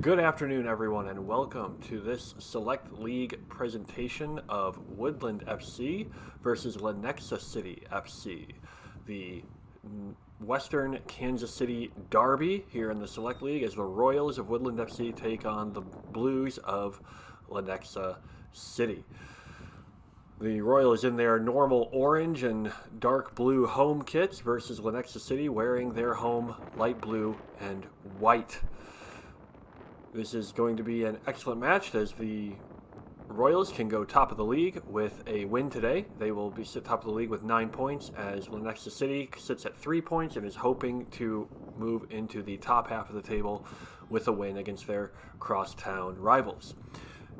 Good afternoon, everyone, and welcome to this Select League presentation of Woodland FC versus Lenexa City FC, the Western Kansas City derby here in the Select League as the Royals of Woodland FC take on the Blues of Lenexa City. The Royals in their normal orange and dark blue home kits versus Lenexa City wearing their home light blue and white. This is going to be an excellent match as the Royals can go top of the league with a win today. They will be top of the league with 9 points as Lenexa City sits at 3 points and is hoping to move into the top half of the table with a win against their crosstown rivals.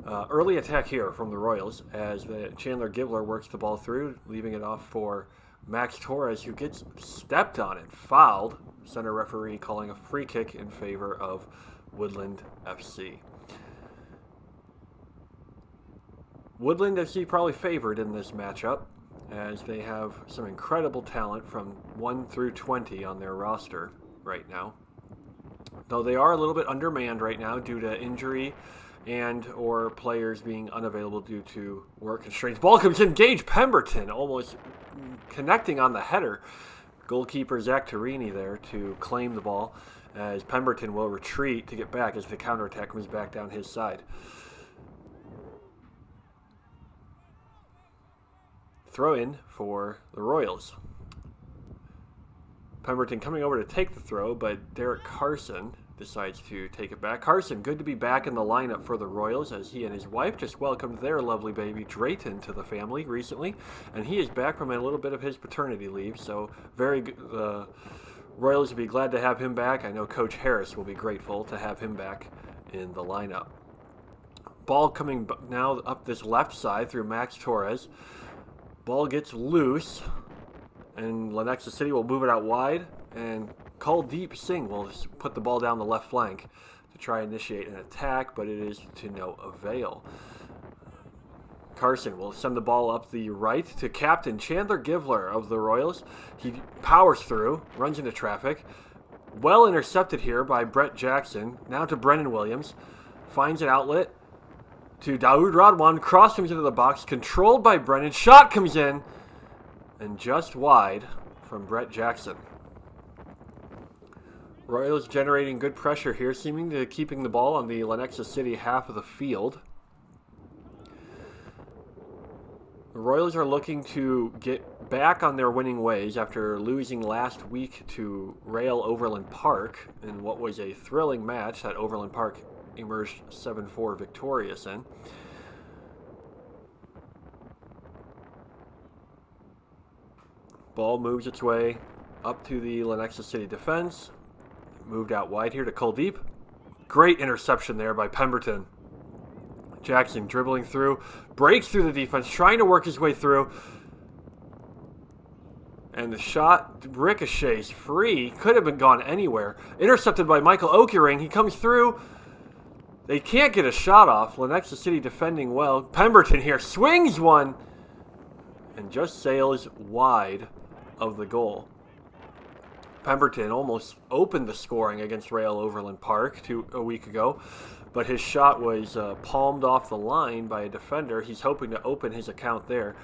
Early attack here from the Royals as Chandler Givler works the ball through, leaving it off for Max Torres, who gets stepped on and fouled. Center referee calling a free kick in favor of Woodland FC. Woodland FC probably favored in this matchup as they have some incredible talent from 1 through 20 on their roster right now. Though they are a little bit undermanned right now due to injury and or players being unavailable due to work constraints. Ball comes in, Gage Pemberton almost connecting on the header. Goalkeeper Zach Torini there to claim the ball as Pemberton will retreat to get back as the counterattack comes back down his side. Throw in for the Royals. Pemberton coming over to take the throw, but Derek Carson decides to take it back. Carson, good to be back in the lineup for the Royals as he and his wife just welcomed their lovely baby Drayton to the family recently, and he is back from a little bit of his paternity leave, so very good. Royals will be glad to have him back. I know Coach Harris will be grateful to have him back in the lineup. Ball coming now up this left side through Max Torres. Ball gets loose, and Lenexa City will move it out wide, and Kuldeep Singh will put the ball down the left flank to try and initiate an attack, but it is to no avail. Carson will send the ball up the right to Captain Chandler Givler of the Royals. He powers through, runs into traffic. Well intercepted here by Brett Jackson. Now to Brennan Williams. Finds an outlet to Daoud Radwan. Cross comes into the box. Controlled by Brennan. Shot comes in. And just wide from Brett Jackson. Royals generating good pressure here. Seeming to keeping the ball on the Lenexa City half of the field. The Royals are looking to get back on their winning ways after losing last week to Rail Overland Park in what was a thrilling match that Overland Park emerged 7-4 victorious in. Ball moves its way up to the Lenexa City defense. Moved out wide here to Kuldeep. Great interception there by Pemberton. Jackson dribbling through, breaks through the defense, trying to work his way through. And the shot ricochets free. Could have been gone anywhere. Intercepted by Michael Okering. He comes through. They can't get a shot off. Lenexa City defending well. Pemberton here swings one. And just sails wide of the goal. Pemberton almost opened the scoring against Rail Overland Park a week ago. But his shot was palmed off the line by a defender. He's hoping to open his account there.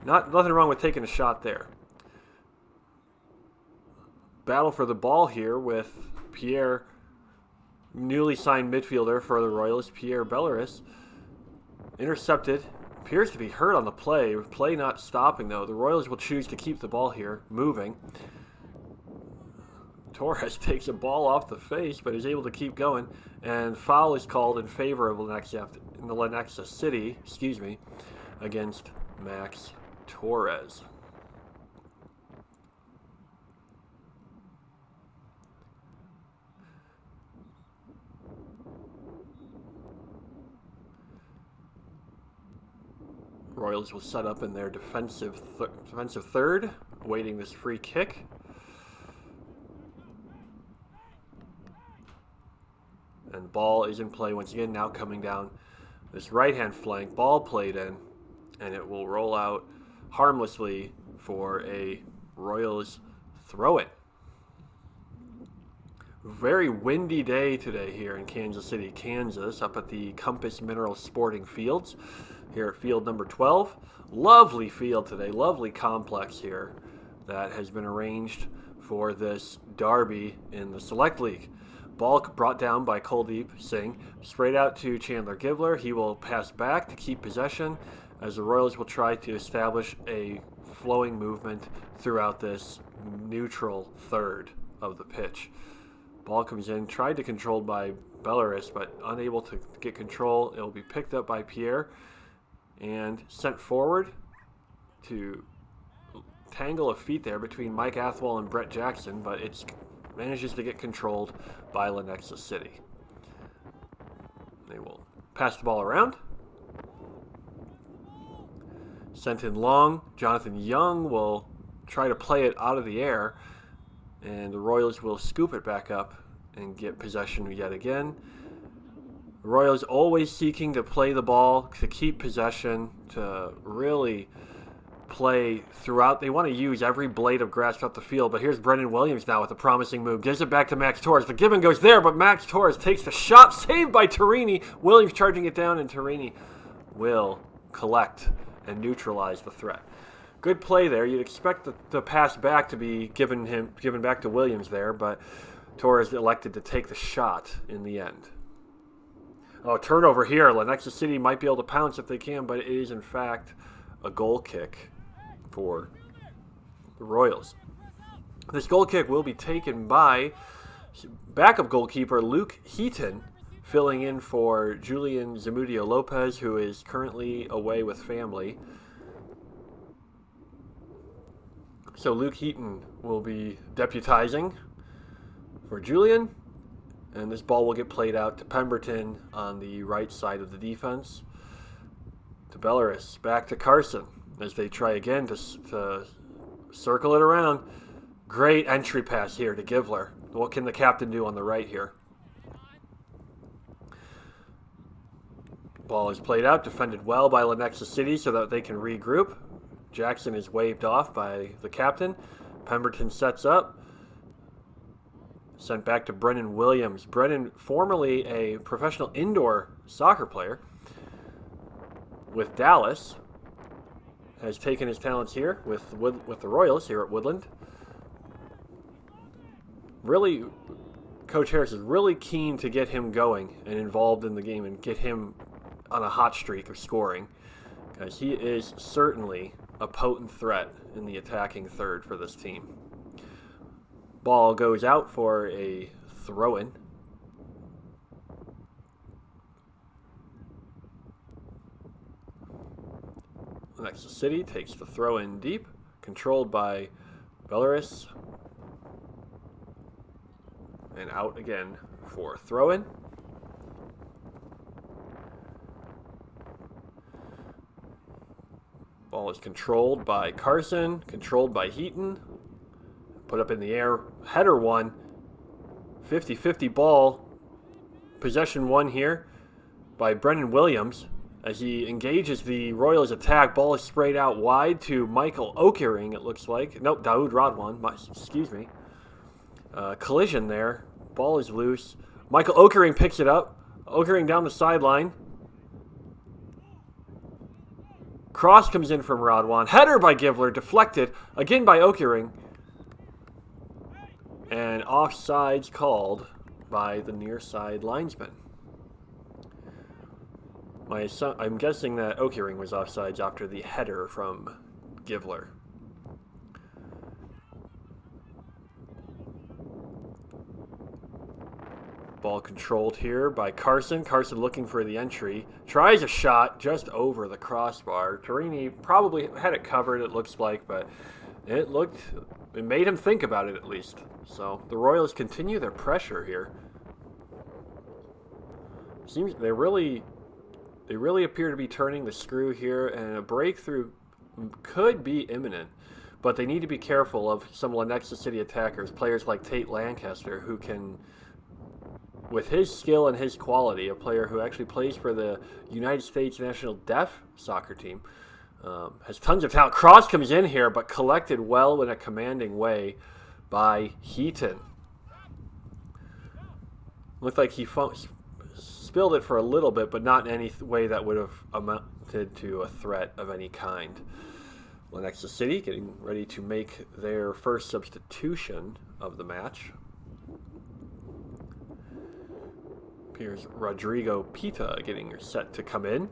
Nothing wrong with taking a shot there. Battle for the ball here with Pierre, newly signed midfielder for the Royals, Pierre Belleris. Intercepted. Appears to be hurt on the play. Play not stopping, though. The Royals will choose to keep the ball here, moving. Torres takes a ball off the face, but is able to keep going, and foul is called in favor of Lenexa City, against Max Torres. Royals will set up in their defensive third, awaiting this free kick. And ball is in play once again, now coming down this right-hand flank. Ball played in, and it will roll out harmlessly for a Royals throw-in. Very windy day today here in Kansas City, Kansas, up at the Compass Mineral Sporting Fields here at field number 12. Lovely field today, lovely complex here that has been arranged for this derby in the Select League. Ball brought down by Kuldeep Singh, sprayed out to Chandler Givler. He will pass back to keep possession as the Royals will try to establish a flowing movement throughout this neutral third of the pitch. Ball comes in, tried to control by Belarus, but unable to get control. It will be picked up by Pierre and sent forward to tangle of feet there between Mike Athwell and Brett Jackson, but it manages to get controlled by Lenexa City. They will pass the ball around. Sent in long. Jonathan Young will try to play it out of the air, and the Royals will scoop it back up and get possession yet again. The Royals always seeking to play the ball, to keep possession, to really play throughout. They want to use every blade of grass throughout the field, but here's Brendan Williams now with a promising move. Gives it back to Max Torres. The give and goes there, but Max Torres takes the shot, saved by Torini. Williams charging it down, and Torini will collect and neutralize the threat. Good play there. You'd expect the pass back to be given back to Williams there, but Torres elected to take the shot in the end. Oh, turnover here. Lenexa City might be able to pounce if they can, but it is in fact a goal kick for the Royals. This goal kick will be taken by backup goalkeeper Luke Heaton, filling in for Julian Zamudio Lopez, who is currently away with family. So Luke Heaton will be deputizing for Julian, and this ball will get played out to Pemberton on the right side of the defense. To Belarus, back to Carson as they try again to circle it around. Great entry pass here to Givler. What can the captain do on the right here? Ball is played out, defended well by Lenexa City so that they can regroup. Jackson is waved off by the captain. Pemberton sets up. Sent back to Brennan Williams. Brennan, formerly a professional indoor soccer player with Dallas, has taken his talents here with the Royals here at Woodland. Really, Coach Harris is really keen to get him going and involved in the game and get him on a hot streak of scoring, because he is certainly a potent threat in the attacking third for this team. Ball goes out for a throw-in. Lenexa City takes the throw-in deep, controlled by Belarus, and out again for throw-in. Ball is controlled by Carson, controlled by Heaton. Put up in the air, header one, 50-50 ball. Possession one here by Brendan Williams as he engages the Royals attack. Ball is sprayed out wide to Michael Okering, it looks like. Nope, Daoud Radwan, excuse me. Collision there. Ball is loose. Michael Okering picks it up. Okering down the sideline. Cross comes in from Radwan. Header by Givler, deflected again by Okering. And offsides called by the near side linesman. I'm guessing that Okering was offsides after the header from Givler. Ball controlled here by Carson. Carson looking for the entry. Tries a shot just over the crossbar. Torini probably had it covered, it looks like, but it made him think about it at least. So the Royals continue their pressure here. Seems they really appear to be turning the screw here, and a breakthrough could be imminent. But they need to be careful of some Lenexa City attackers, players like Tate Lancaster, who can, with his skill and his quality, a player who actually plays for the United States national deaf soccer team, has tons of talent. Cross comes in here, but collected well in a commanding way by Heaton. Looked like he spilled it for a little bit, but not in any way that would have amounted to a threat of any kind. Lenexa City getting ready to make their first substitution of the match. Here's Rodrigo Pita getting set to come in.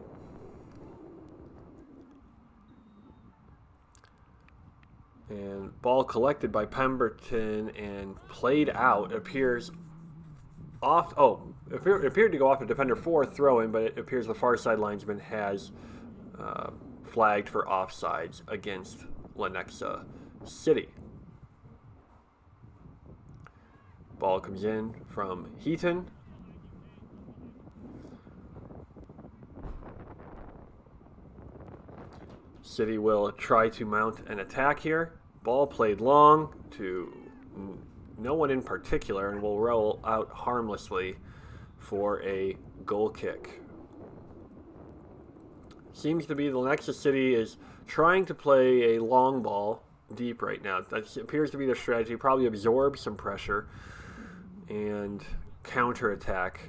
And ball collected by Pemberton and played out. It appears off. Oh, it appeared to go off a defender 4 throw-in, but it appears the far side linesman has flagged for offsides against Lenexa City. Ball comes in from Heaton. City will try to mount an attack here. Ball played long to no one in particular and will roll out harmlessly for a goal kick. Seems to be the Lenexa City is trying to play a long ball deep right now. That appears to be their strategy. Probably absorb some pressure and counterattack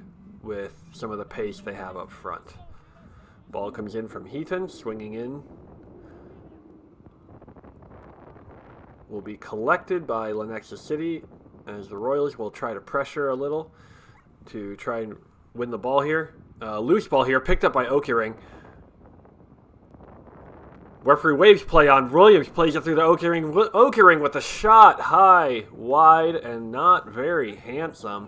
with some of the pace they have up front. Ball comes in from Heaton, swinging in. Will be collected by Lenexa City as the Royals will try to pressure a little to try and win the ball here. Loose ball here, picked up by Okering. Referee waves play on. Williams plays it through the Okering. Okering with a shot high, wide, and not very handsome.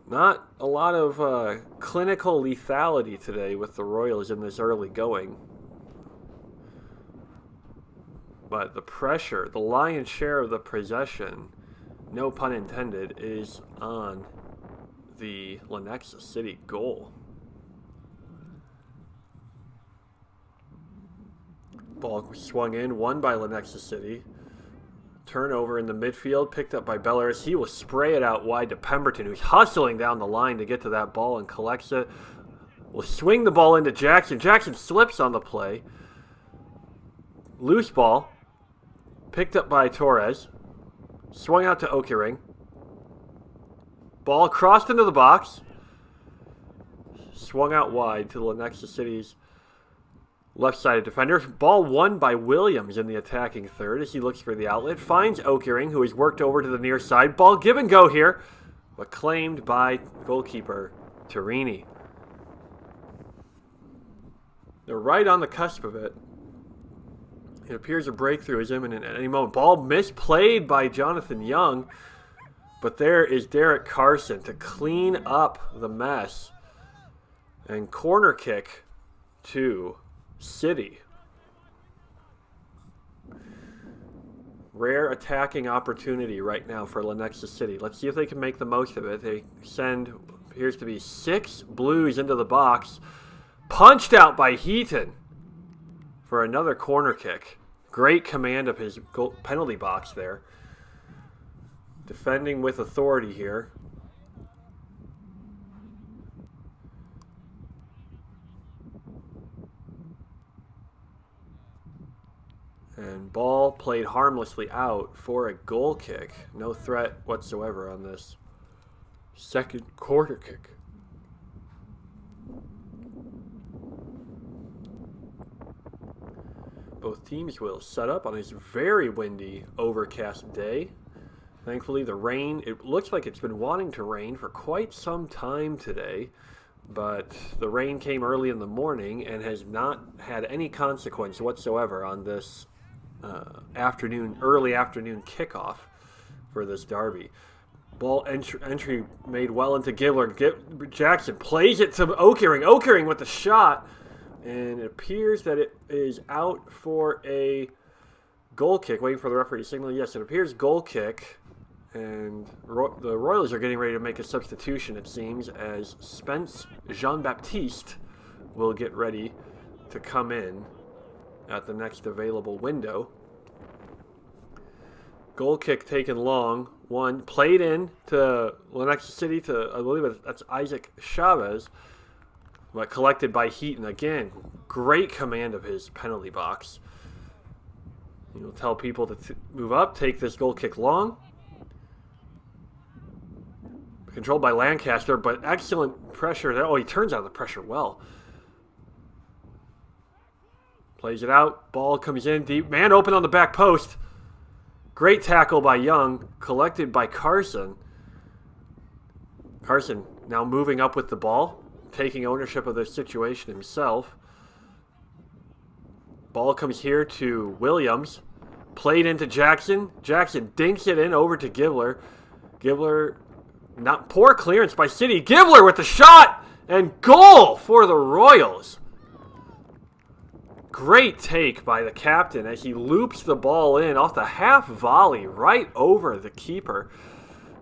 Not a lot of clinical lethality today with the Royals in this early going. But the pressure, the lion's share of the possession, no pun intended, is on the Lenexa City goal. Ball swung in, won by Lenexa City. Turnover in the midfield, picked up by Bellaris. He will spray it out wide to Pemberton, who's hustling down the line to get to that ball and collects it. Will swing the ball into Jackson. Jackson slips on the play. Loose ball. Picked up by Torres. Swung out to Okering. Ball crossed into the box. Swung out wide to Lenexa City's left-sided defender. Ball won by Williams in the attacking third as he looks for the outlet. Finds Okering, who has worked over to the near side. Ball give and go here, but claimed by goalkeeper Torini. They're right on the cusp of it. It appears a breakthrough is imminent at any moment. Ball misplayed by Jonathan Young, but there is Derek Carson to clean up the mess. And corner kick to City. Rare attacking opportunity right now for Lenexa City. Let's see if they can make the most of it. They send, appears to be 6 Blues into the box. Punched out by Heaton for another corner kick. Great command of his penalty box there. Defending with authority here. And ball played harmlessly out for a goal kick. No threat whatsoever on this second corner kick. Both teams will set up on this very windy, overcast day. Thankfully, the rain, it looks like it's been wanting to rain for quite some time today, but the rain came early in the morning and has not had any consequence whatsoever on this early afternoon kickoff for this derby. Ball entry made well into Gibbler. Jackson plays it to Okering. Okering with the shot. And it appears that it is out for a goal kick. Waiting for the referee to signal. Yes, it appears goal kick. And the Royals are getting ready to make a substitution, it seems, as Spence Jean-Baptiste will get ready to come in at the next available window. Goal kick taken long. One played in to Lenexa City to, I believe that's Isaac Chavez. But collected by Heaton. Again, great command of his penalty box. He'll tell people to move up, take this goal kick long. Controlled by Lancaster, but excellent pressure there. Oh, he turns out of the pressure well. Plays it out. Ball comes in deep. Man open on the back post. Great tackle by Young. Collected by Carson. Carson now moving up with the ball. Taking ownership of the situation himself. Ball comes here to Williams. Played into Jackson. Jackson dinks it in over to Gibler. Gibler, not poor clearance by City. Gibler with the shot and goal for the Royals. Great take by the captain as he loops the ball in off the half volley right over the keeper,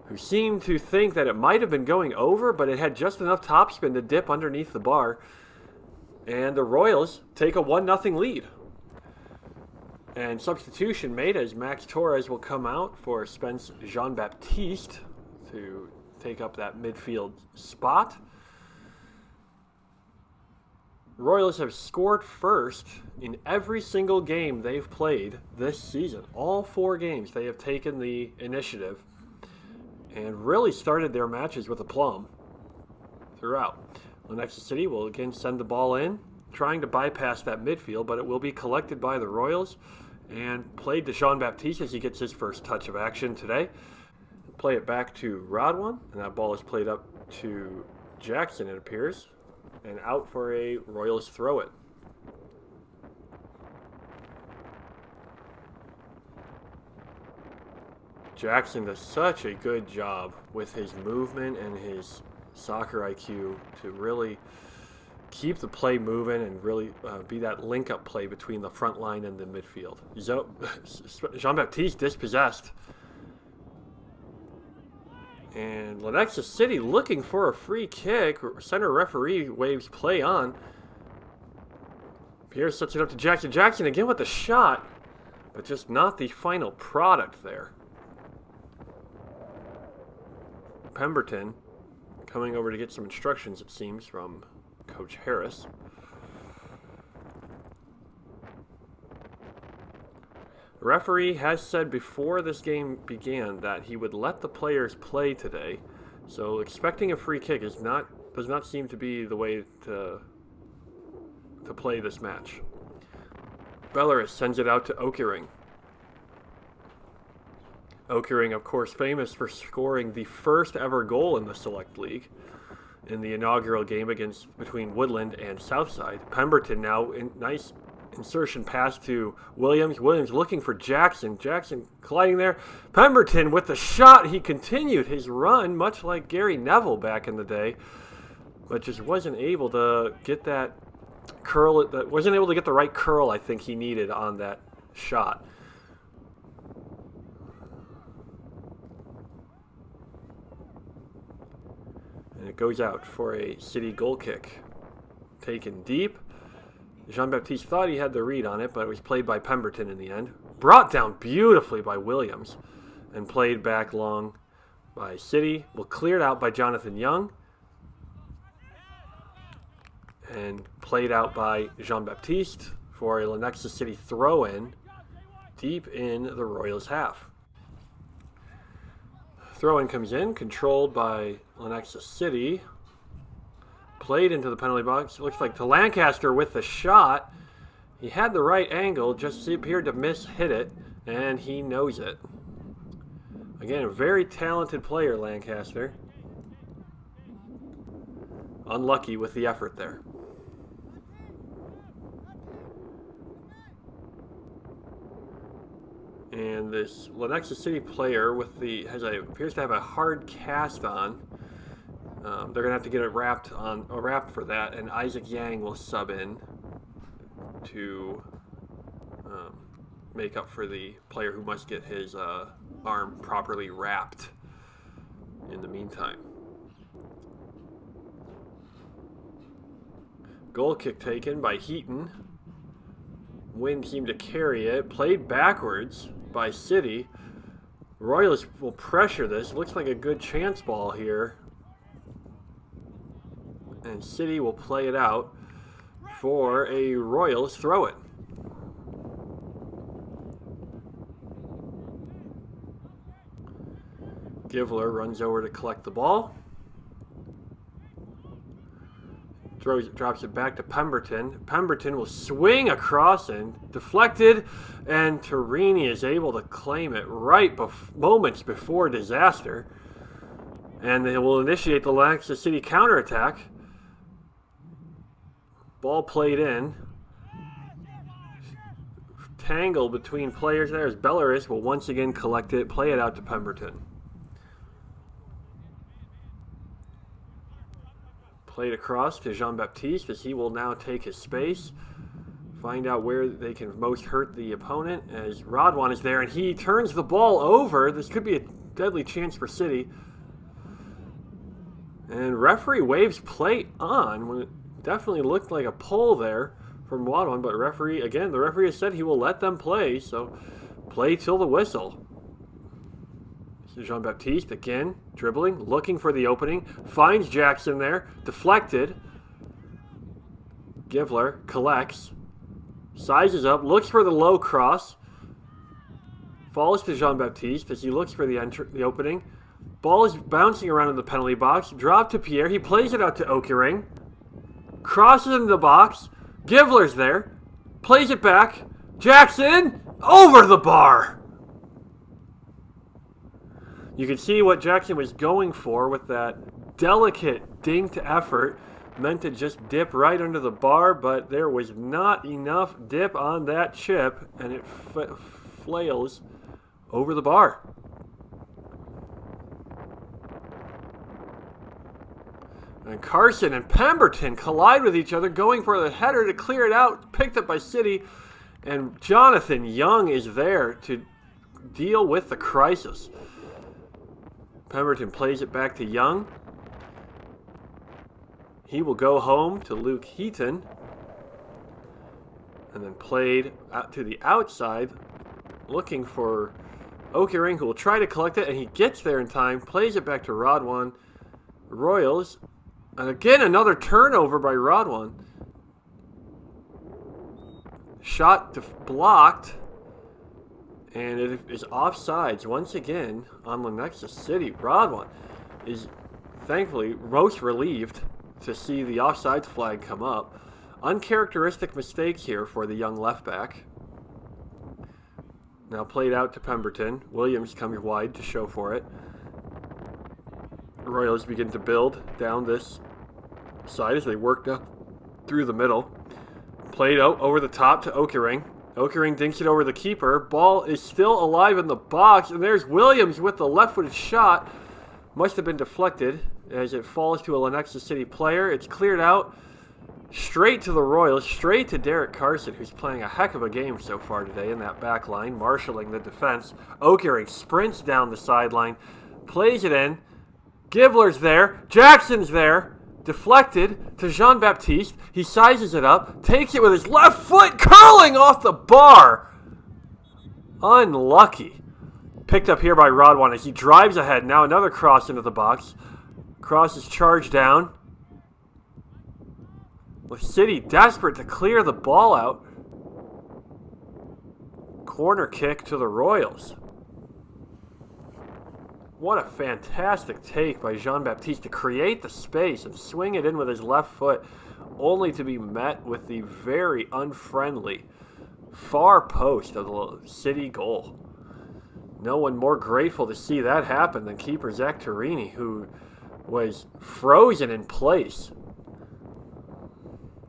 who seemed to think that it might have been going over, but it had just enough topspin to dip underneath the bar. And the Royals take a 1-0 lead. And substitution made as Max Torres will come out for Spence Jean-Baptiste to take up that midfield spot. Royals have scored first in every single game they've played this season. All 4 games they have taken the initiative and really started their matches with aplomb throughout. Lenexa City will again send the ball in, trying to bypass that midfield, but it will be collected by the Royals and played to Jean-Baptiste as he gets his first touch of action today. Play it back to Rodwan, and that ball is played up to Jackson, it appears, and out for a Royals throw-in. Jackson does such a good job with his movement and his soccer IQ to really keep the play moving and really be that link-up play between the front line and the midfield. Jean-Baptiste dispossessed. And Lenexa City looking for a free kick. Center referee waves play on. Pierce sets it up to Jackson. Jackson again with the shot, but just not the final product there. Pemberton coming over to get some instructions, it seems, from Coach Harris. The referee has said before this game began that he would let the players play today, so expecting a free kick does not seem to be the way to play this match. Belarus sends it out to Okering. Okering, of course, famous for scoring the first ever goal in the Select League in the inaugural game between Woodland and Southside. Pemberton now nice insertion pass to Williams. Williams looking for Jackson. Jackson colliding there. Pemberton with the shot. He continued his run, much like Gary Neville back in the day, but just wasn't able to get that curl. Wasn't able to get the right curl I think he needed on that shot. And it goes out for a City goal kick. Taken deep. Jean-Baptiste thought he had the read on it, but it was played by Pemberton in the end. Brought down beautifully by Williams and played back long by City. Well, cleared out by Jonathan Young and played out by Jean-Baptiste for a Lenexa City throw-in deep in the Royals' half. Throw-in comes in, controlled by Lenexa City. Played into the penalty box. Looks like to Lancaster with the shot. He had the right angle, just appeared to hit it, and he knows it. Again, a very talented player, Lancaster. Unlucky with the effort there. And this Lenexa City player appears to have a hard cast on. They're gonna have to get it wrapped for that, and Isaac Yang will sub in to make up for the player who must get his arm properly wrapped in the meantime. Goal kick taken by Heaton. Wind seemed to carry it. Played backwards by City. Royals will pressure this. Looks like a good chance ball here. And City will play it out for a Royals throw-in. Givler runs over to collect the ball. drops it back to Pemberton. Pemberton will swing across and deflected, and Torini is able to claim it right moments before disaster. And they will initiate the Lenexa City counterattack. Ball played in. Tangle between players there as Belarus will once again collect it, play it out to Pemberton. Played across to Jean-Baptiste as he will now take his space. Find out where they can most hurt the opponent as Rodwan is there and he turns the ball over. This could be a deadly chance for City. And referee waves play on when it definitely looked like a pull there from Rodwan, but the referee has said he will let them play, so play till the whistle. Jean-Baptiste again, dribbling, looking for the opening, finds Jackson there, deflected. Givler collects, sizes up, looks for the low cross, falls to Jean-Baptiste as he looks for the opening. Ball is bouncing around in the penalty box, dropped to Pierre, he plays it out to Okering, crosses into the box, Givler's there, plays it back, Jackson, over the bar! You can see what Jackson was going for with that delicate dinked effort, meant to just dip right under the bar, but there was not enough dip on that chip, and it flails over the bar. And Carson and Pemberton collide with each other, going for the header to clear it out, picked up by City, and Jonathan Young is there to deal with the crisis. Pemberton plays it back to Young. He will go home to Luke Heaton. And then played out to the outside, looking for Okering, who will try to collect it, and he gets there in time, plays it back to Rodwan. Royals, and again another turnover by Rodwan. Shot blocked. And it is offsides once again on Lenexa City. Rodwan is thankfully most relieved to see the offsides flag come up. Uncharacteristic mistake here for the young left back. Now played out to Pemberton. Williams comes wide to show for it. Royals begin to build down this side as they work up through the middle. Played out over the top to Okering. Okering dinks it over the keeper. Ball is still alive in the box, and there's Williams with the left-footed shot. Must have been deflected as it falls to a Lenexa City player. It's cleared out straight to the Royals, straight to Derek Carson, who's playing a heck of a game so far today in that back line, marshalling the defense. Okering sprints down the sideline, plays it in. Givler's there. Jackson's there. Deflected to Jean-Baptiste. He sizes it up, takes it with his left foot, curling off the bar. Unlucky. Picked up here by Rodwan as he drives ahead. Now another cross into the box. Cross is charged down. With City desperate to clear the ball out. Corner kick to the Royals. What a fantastic take by Jean-Baptiste to create the space and swing it in with his left foot, only to be met with the very unfriendly far post of the City goal. No one more grateful to see that happen than keeper Zach Torini, who was frozen in place.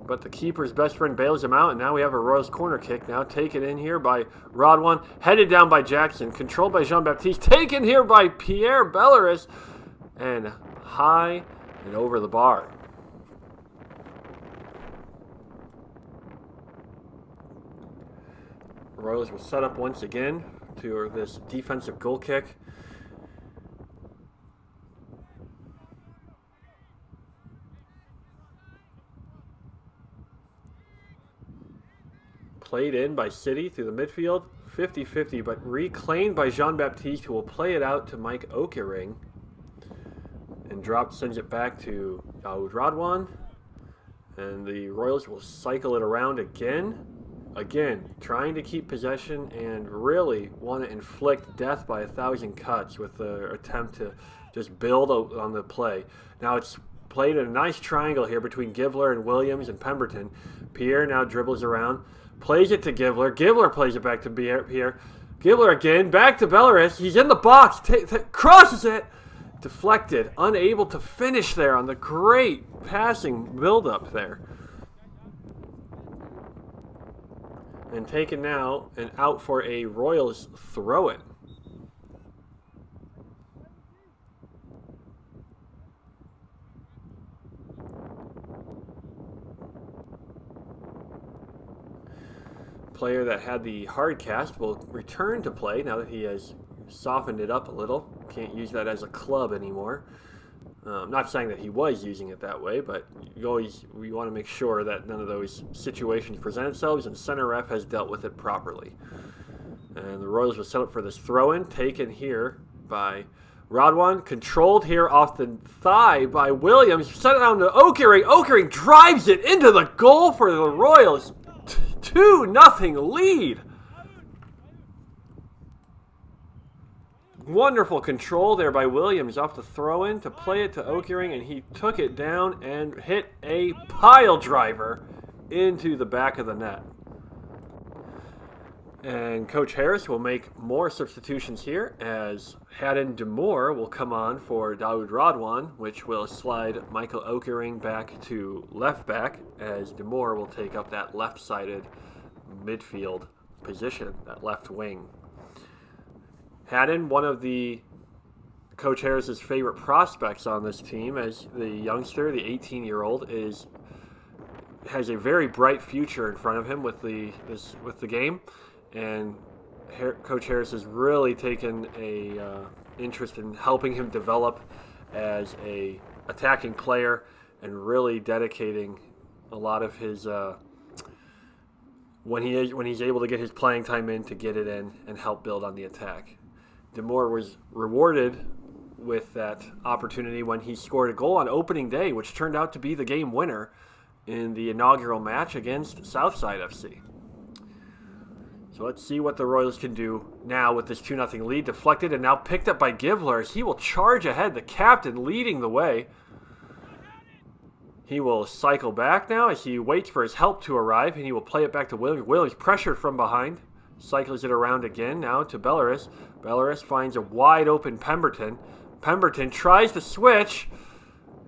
But the keeper's best friend bails him out, and now we have a Royals corner kick now, taken in here by Rodwan, headed down by Jackson, controlled by Jean-Baptiste, taken here by Pierre Belarus, and high and over the bar. Royals will set up once again to this defensive goal kick. Played in by City through the midfield, 50-50, but reclaimed by Jean-Baptiste, who will play it out to Mike Okering. And sends it back to Rodwan. And the Royals will cycle it around again. Again, trying to keep possession and really want to inflict death by 1,000 cuts with the attempt to just build on the play. Now it's played in a nice triangle here between Givler and Williams and Pemberton. Pierre now dribbles around, plays it to Givler. Givler plays it back to Pierre. Givler again, back to Belarus. He's in the box, crosses it. Deflected, unable to finish there on the great passing build-up there. And taken now and out for a Royals throw-in. Player that had the hard cast will return to play now that he has softened it up a little. Can't use that as a club anymore. Not saying that he was using it that way, but we want to make sure that none of those situations present themselves, and center ref has dealt with it properly. And the Royals will set up for this throw-in, taken here by Rodwan, controlled here off the thigh by Williams, sent it down to Okering. Okering drives it into the goal for the Royals. 2-0 lead. Wonderful control there by Williams off the throw-in to play it to Okering, and he took it down and hit a pile driver into the back of the net. And Coach Harris will make more substitutions here as Haddon Demore will come on for Daoud Radwan, which will slide Michael Okering back to left back as Demore will take up that left-sided midfield position, that left wing. Haddon, one of the Coach Harris's favorite prospects on this team, as the youngster, the 18-year-old, has a very bright future in front of him with the game. And Coach Harris has really taken a interest in helping him develop as a attacking player and really dedicating a lot of his when he's able to get his playing time in to get it in and help build on the attack. Demore was rewarded with that opportunity when he scored a goal on opening day, which turned out to be the game winner in the inaugural match against Southside FC. So let's see what the Royals can do now with this 2-0 lead. Deflected and now picked up by Givler as he will charge ahead, the captain leading the way. He will cycle back now as he waits for his help to arrive, and he will play it back to Williams. Williams pressured from behind. Cycles it around again now to Belarus. Belarus finds a wide open Pemberton. Pemberton tries to switch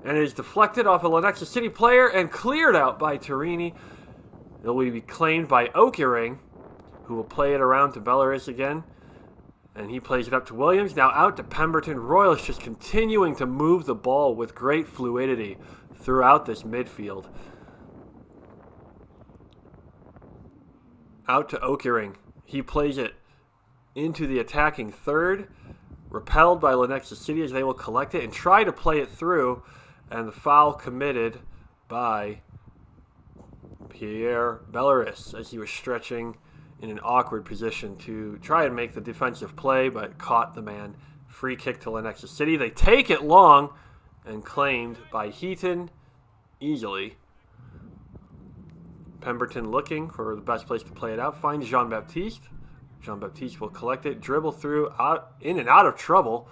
and is deflected off a Lenexa City player and cleared out by Torini. It will be claimed by Okering, who will play it around to Belarus again. And he plays it up to Williams. Now out to Pemberton. Royals just continuing to move the ball with great fluidity throughout this midfield. Out to Okering. He plays it into the attacking third. Repelled by Lenexa City as they will collect it and try to play it through. And the foul committed by Pierre Belarus as he was stretching in an awkward position to try and make the defensive play, but caught the man. Free kick to Lenexa City. They take it long and claimed by Heaton easily. Pemberton looking for the best place to play it out. Finds Jean-Baptiste. Jean-Baptiste will collect it, dribble through, in and out of trouble.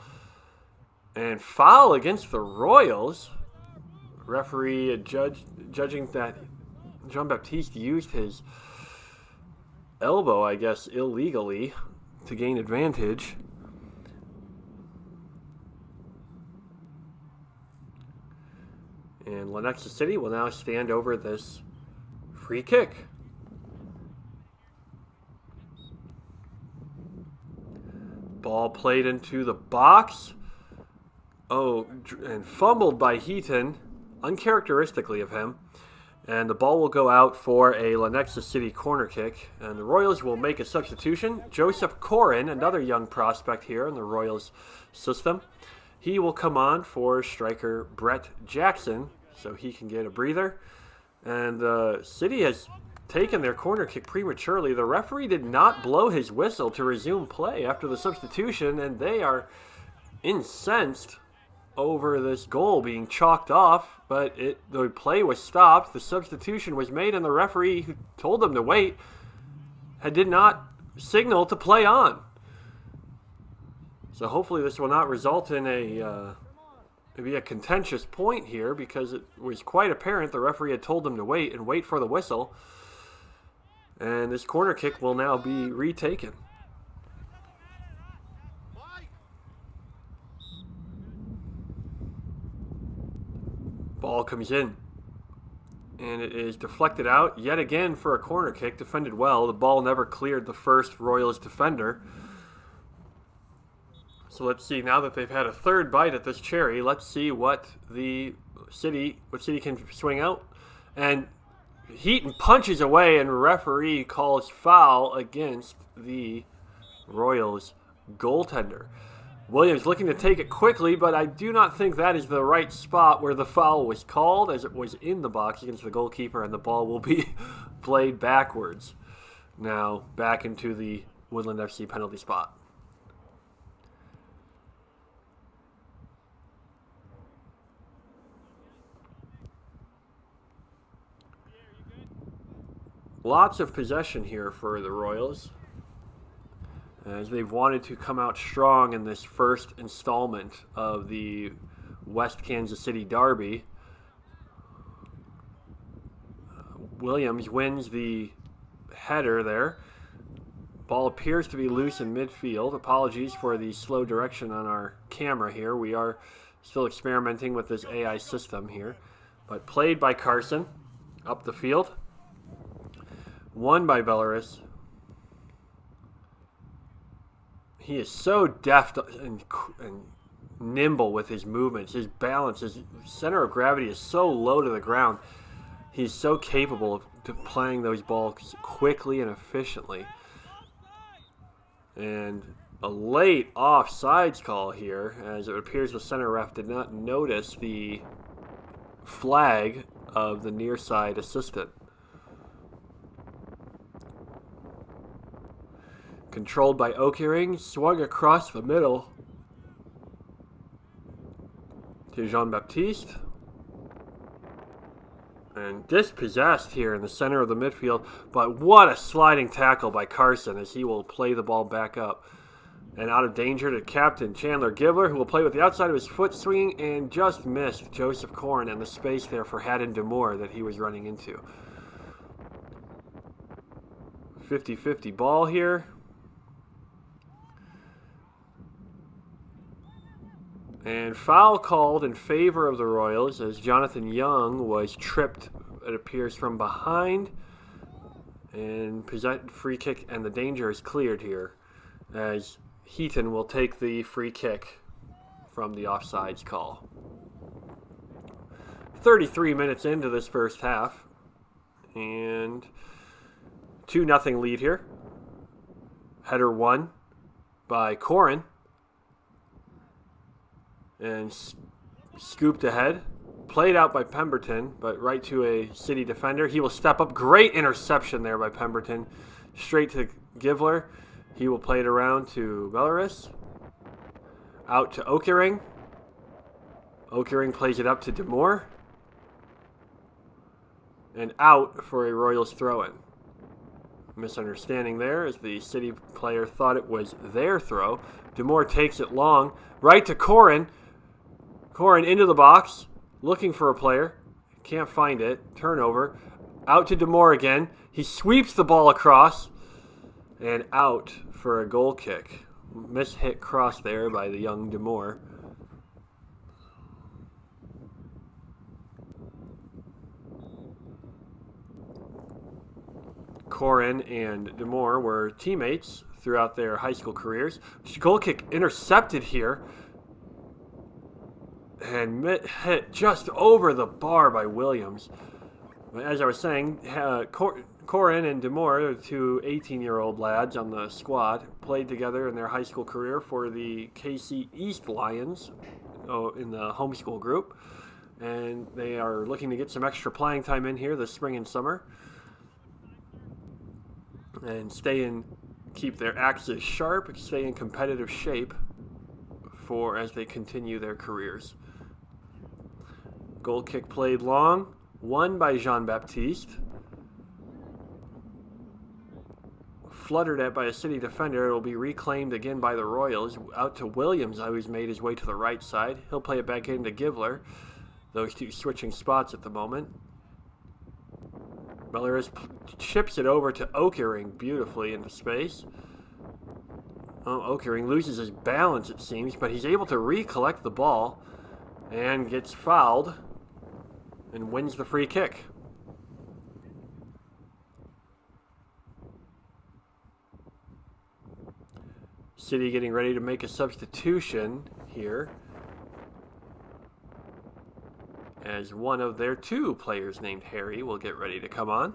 And foul against the Royals. Referee judging that Jean-Baptiste used his elbow, I guess, illegally to gain advantage. And Lenexa City will now stand over this free kick. Ball played into the box. Oh, and fumbled by Heaton, uncharacteristically of him. And the ball will go out for a Lenexa City corner kick. And the Royals will make a substitution. Joseph Corin, another young prospect here in the Royals system. He will come on for striker Brett Jackson so he can get a breather. And the City has taken their corner kick prematurely. The referee did not blow his whistle to resume play after the substitution, and they are incensed over this goal being chalked off, but the play was stopped, the substitution was made, and the referee, who told them to wait, did not signal to play on. So hopefully this will not result in a to be a contentious point here because it was quite apparent the referee had told them to wait for the whistle. And this corner kick will now be retaken. Ball comes in. And it is deflected out yet again for a corner kick. Defended well. The ball never cleared the first Royals defender. So let's see, now that they've had a third bite at this cherry, let's see what City can swing out. And Heaton punches away, and referee calls foul against the Royals goaltender. Williams looking to take it quickly, but I do not think that is the right spot where the foul was called, as it was in the box against the goalkeeper, and the ball will be played backwards. Now back into the Woodland FC penalty spot. Lots of possession here for the Royals, as they've wanted to come out strong in this first installment of the West Kansas City Derby. Williams wins the header there. Ball appears to be loose in midfield. Apologies for the slow direction on our camera here. We are still experimenting with this AI system here. But played by Carson up the field. Won by Belarus. He is so deft and nimble with his movements. His balance, his center of gravity is so low to the ground. He's so capable of playing those balls quickly and efficiently. And a late offsides call here, as it appears the center ref did not notice the flag of the near side assistant. Controlled by Okering, swung across the middle to Jean-Baptiste. And dispossessed here in the center of the midfield. But what a sliding tackle by Carson, as he will play the ball back up. And out of danger to captain Chandler Gibler, who will play with the outside of his foot swinging and just missed Joseph Korn and the space there for Haddon Demore that he was running into. 50-50 ball here. And foul called in favor of the Royals as Jonathan Young was tripped, it appears, from behind. And free kick, and the danger is cleared here as Heaton will take the free kick from the offsides call. 33 minutes into this first half. And 2-0 lead here. Header won by Corin. And scooped ahead. Played out by Pemberton, but right to a City defender. He will step up. Great interception there by Pemberton. Straight to Givler. He will play it around to Belarus. Out to Okering. Okering plays it up to Demore. And out for a Royals throw-in. Misunderstanding there as the City player thought it was their throw. Demore takes it long. Right to Corin. Corin into the box, looking for a player. Can't find it. Turnover. Out to Demore again. He sweeps the ball across. And out for a goal kick. Mishit cross there by the young Demore. Corin and Demore were teammates throughout their high school careers. Goal kick intercepted here. And hit just over the bar by Williams. As I was saying, Corin and Demore, two 18-year-old lads on the squad, played together in their high school career for the KC East Lions in the homeschool group. And they are looking to get some extra playing time in here this spring and summer. And keep their axes sharp, stay in competitive shape as they continue their careers. Goal kick played long, won by Jean-Baptiste. fluttered at by a City defender. It will be reclaimed again by the Royals. Out to Williams, who's made his way to the right side. He'll play it back into Givler. Those two switching spots at the moment. Belleris chips it over to Okering beautifully into space. Oh, Okering loses his balance, it seems, but he's able to recollect the ball and gets fouled and wins the free kick. City getting ready to make a substitution here, as one of their two players named Harry will get ready to come on.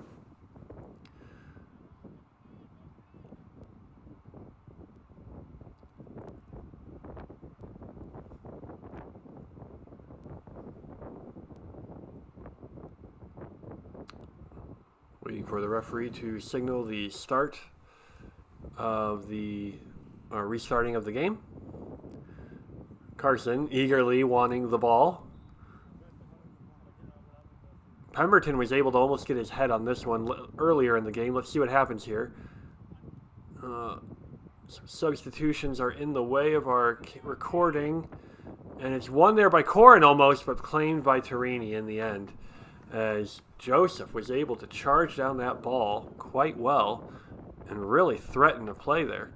Waiting for the referee to signal the start of the restarting of the game. Carson eagerly wanting the ball. Pemberton was able to almost get his head on this one earlier in the game. Let's see what happens here. Some substitutions are in the way of our recording. And it's won there by Corin almost, but claimed by Torini in the end. As Joseph was able to charge down that ball quite well and really threaten to play there.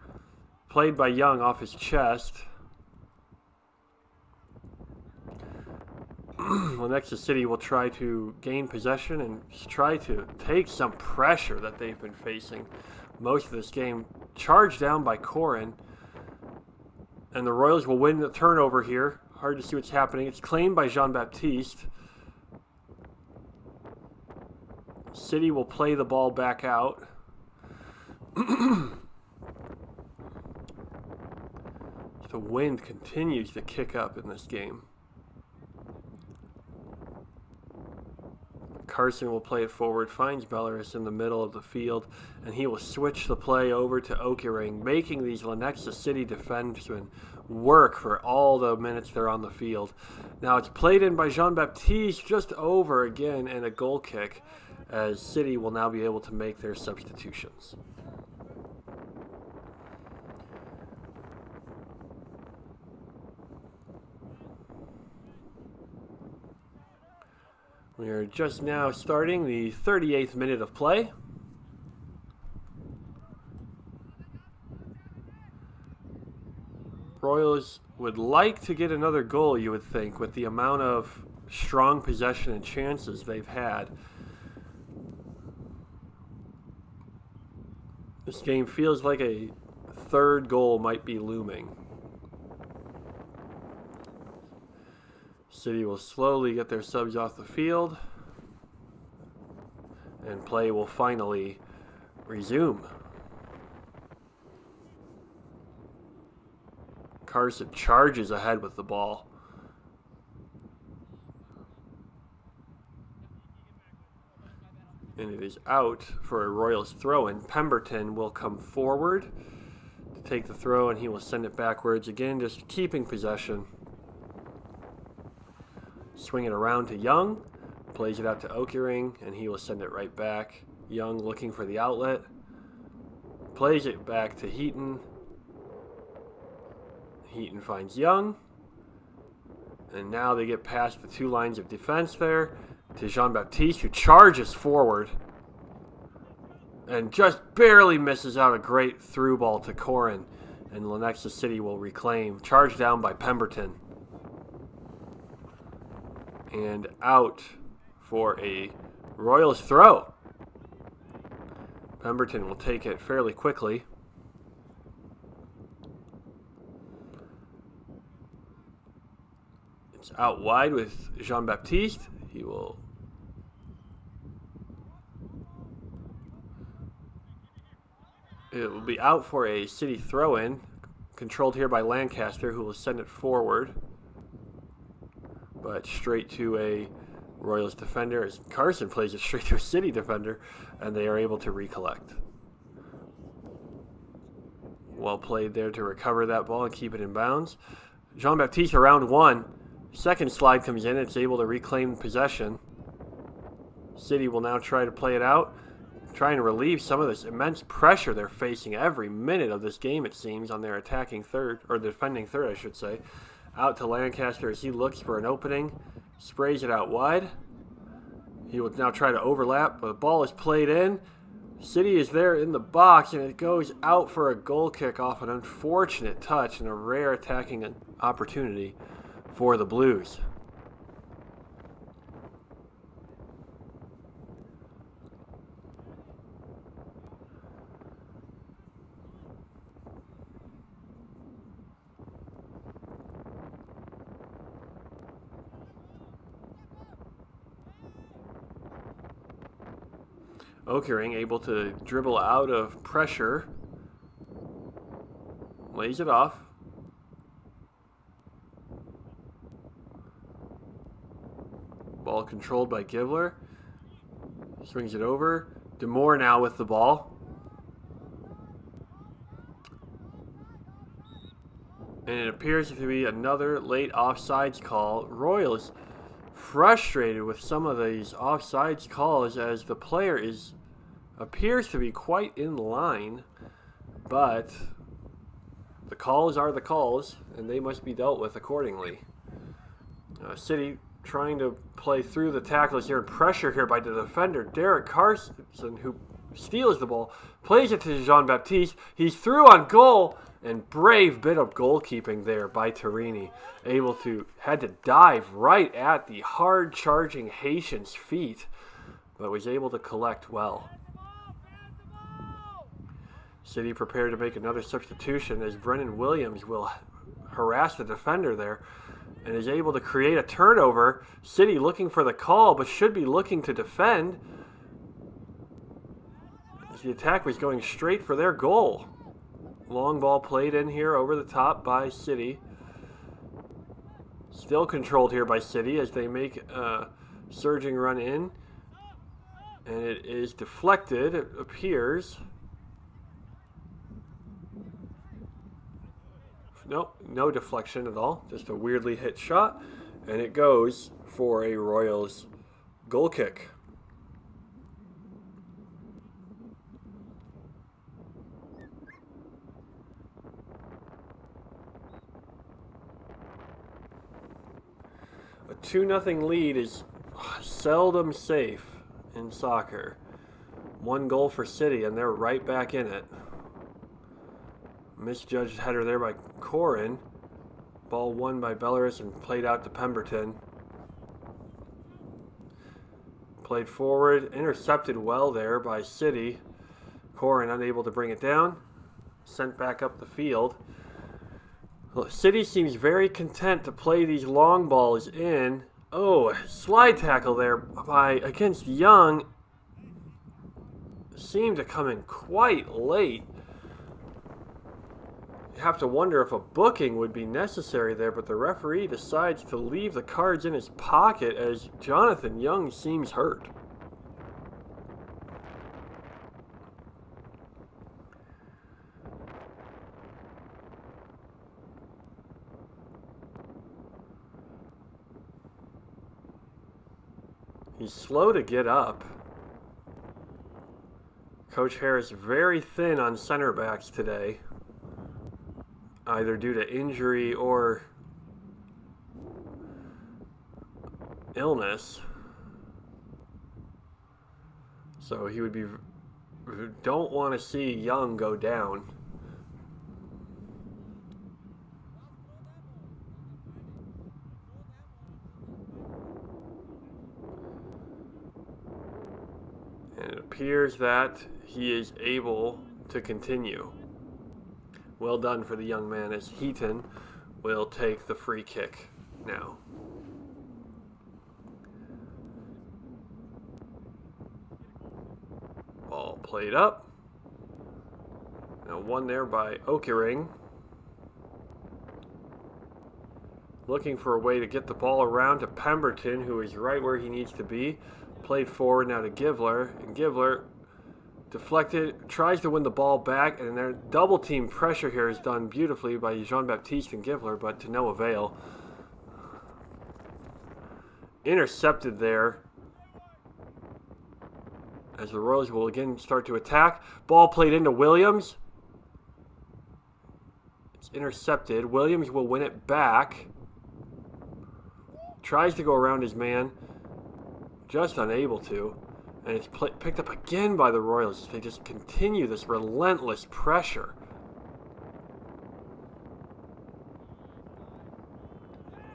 Played by Young off his chest. Lenexa City will try to gain possession and try to take some pressure that they've been facing most of this game. Charged down by Corin. And the Royals will win the turnover here. Hard to see what's happening. It's claimed by Jean-Baptiste. City will play the ball back out. The wind continues to kick up in this game. Carson will play it forward, finds Belleris in the middle of the field, and he will switch the play over to Okering, making these Lenexa City defensemen work for all the minutes they're on the field. Now it's played in by Jean-Baptiste just over again, and a goal kick, as City will now be able to make their substitutions. We are just now starting the 38th minute of play. Royals would like to get another goal, you would think, with the amount of strong possession and chances they've had. This game feels like a third goal might be looming. City will slowly get their subs off the field, and play will finally resume. Carson charges ahead with the ball. And it is out for a Royals throw-in. Pemberton will come forward to take the throw, and he will send it backwards again, just keeping possession. Swing it around to Young, plays it out to Okering, and he will send it right back. Young looking for the outlet, plays it back to Heaton. Heaton finds Young, and now they get past the two lines of defense there to Jean-Baptiste, who charges forward and just barely misses out a great through ball to Corin, and Lenexa City will reclaim. Charged down by Pemberton. And out for a Royals throw. Pemberton will take it fairly quickly. It's out wide with Jean-Baptiste. He will it will be out for a City throw-in, controlled here by Lancaster, who will send it forward. But straight to a Royals defender, as Carson plays it straight to a City defender, and they are able to recollect. Well played there to recover that ball and keep it in bounds. Jean-Baptiste around one. Second slide comes in. It's able to reclaim possession. City will now try to play it out. trying to relieve some of this immense pressure they're facing every minute of this game, it seems, on their attacking third, or defending third, I should say. Out to Lancaster as he looks for an opening, sprays it out wide. He will now try to overlap, but the ball is played in. City is there in the box, and it goes out for a goal kick off an unfortunate touch and a rare attacking opportunity for the Blues. Okering able to dribble out of pressure. Lays it off. Ball controlled by Givler. Swings it over. DeMoore now with the ball. And it appears to be another late offsides call. Royals frustrated with some of these offsides calls as the player appears to be quite in line, but the calls are the calls, and they must be dealt with accordingly. City trying to play through the tackles here, and pressure here by the defender, Derek Carson, who steals the ball, plays it to Jean-Baptiste. He's through on goal, and brave bit of goalkeeping there by Tarini. Had to dive right at the hard-charging Haitian's feet, but was able to collect well. City prepared to make another substitution as Brennan Williams will harass the defender there and is able to create a turnover. City looking for the call, but should be looking to defend as the attack was going straight for their goal. Long ball played in here over the top by City. Still controlled here by City as they make a surging run in. And it is deflected, it appears. Nope, no deflection at all. Just a weirdly hit shot. And it goes for a Royals goal kick. A 2-0 lead is seldom safe in soccer. One goal for City, and they're right back in it. Misjudged header there by Corin. Ball won by Belarus and played out to Pemberton. Played forward, intercepted well there by City. Corin unable to bring it down. Sent back up the field. City seems very content to play these long balls in. Oh, slide tackle there against Young. Seemed to come in quite late. You have to wonder if a booking would be necessary there, but the referee decides to leave the cards in his pocket as Jonathan Young seems hurt. He's slow to get up. Coach Harris very thin on center backs today, either due to injury or illness. So he would don't want to see Young go down. And it appears that he is able to continue. Well done for the young man as Heaton will take the free kick now. Ball played up. Now won there by Okering. Looking for a way to get the ball around to Pemberton, who is right where he needs to be. Played forward now to Givler, and Givler deflected, tries to win the ball back, and their double team pressure here is done beautifully by Jean-Baptiste and Givler, but to no avail. Intercepted there as the Royals will again start to attack. Ball played into Williams. It's intercepted. Williams will win it back. Tries to go around his man. Just unable to. And it's picked up again by the Royals as they just continue this relentless pressure.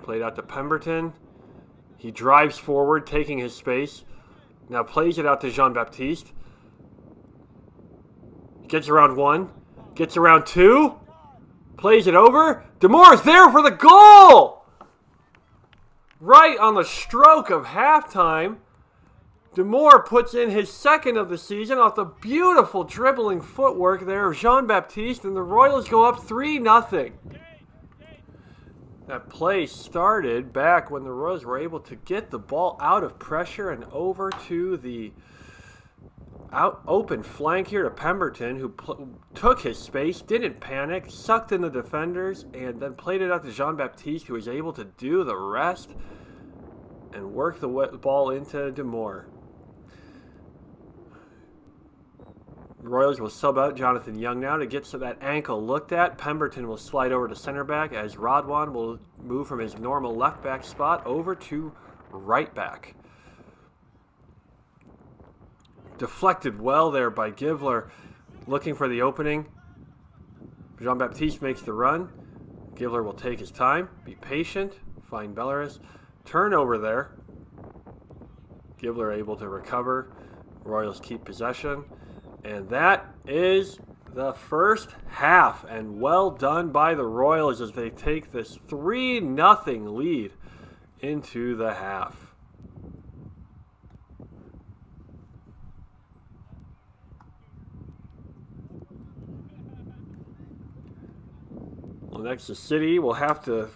Played out to Pemberton. He drives forward, taking his space. Now plays it out to Jean-Baptiste. Gets around one. Gets around two. Plays it over. Demore is there for the goal! Right on the stroke of halftime. Demore puts in his second of the season off the beautiful dribbling footwork there of Jean-Baptiste, and the Royals go up 3-0. That play started back when the Royals were able to get the ball out of pressure and over to the open flank here to Pemberton, who took his space, didn't panic, sucked in the defenders, and then played it out to Jean-Baptiste, who was able to do the rest and work the ball into Demore. Royals will sub out Jonathan Young now to get to that ankle looked at. Pemberton will slide over to center back as Rodwan will move from his normal left back spot over to right back. Deflected well there by Givler, looking for the opening. Jean-Baptiste makes the run. Givler will take his time, be patient, find Belarus. Turnover there. Givler able to recover. Royals keep possession. And that is the first half. And well done by the Royals as they take this 3-0 lead into the half. Lenexa City will have to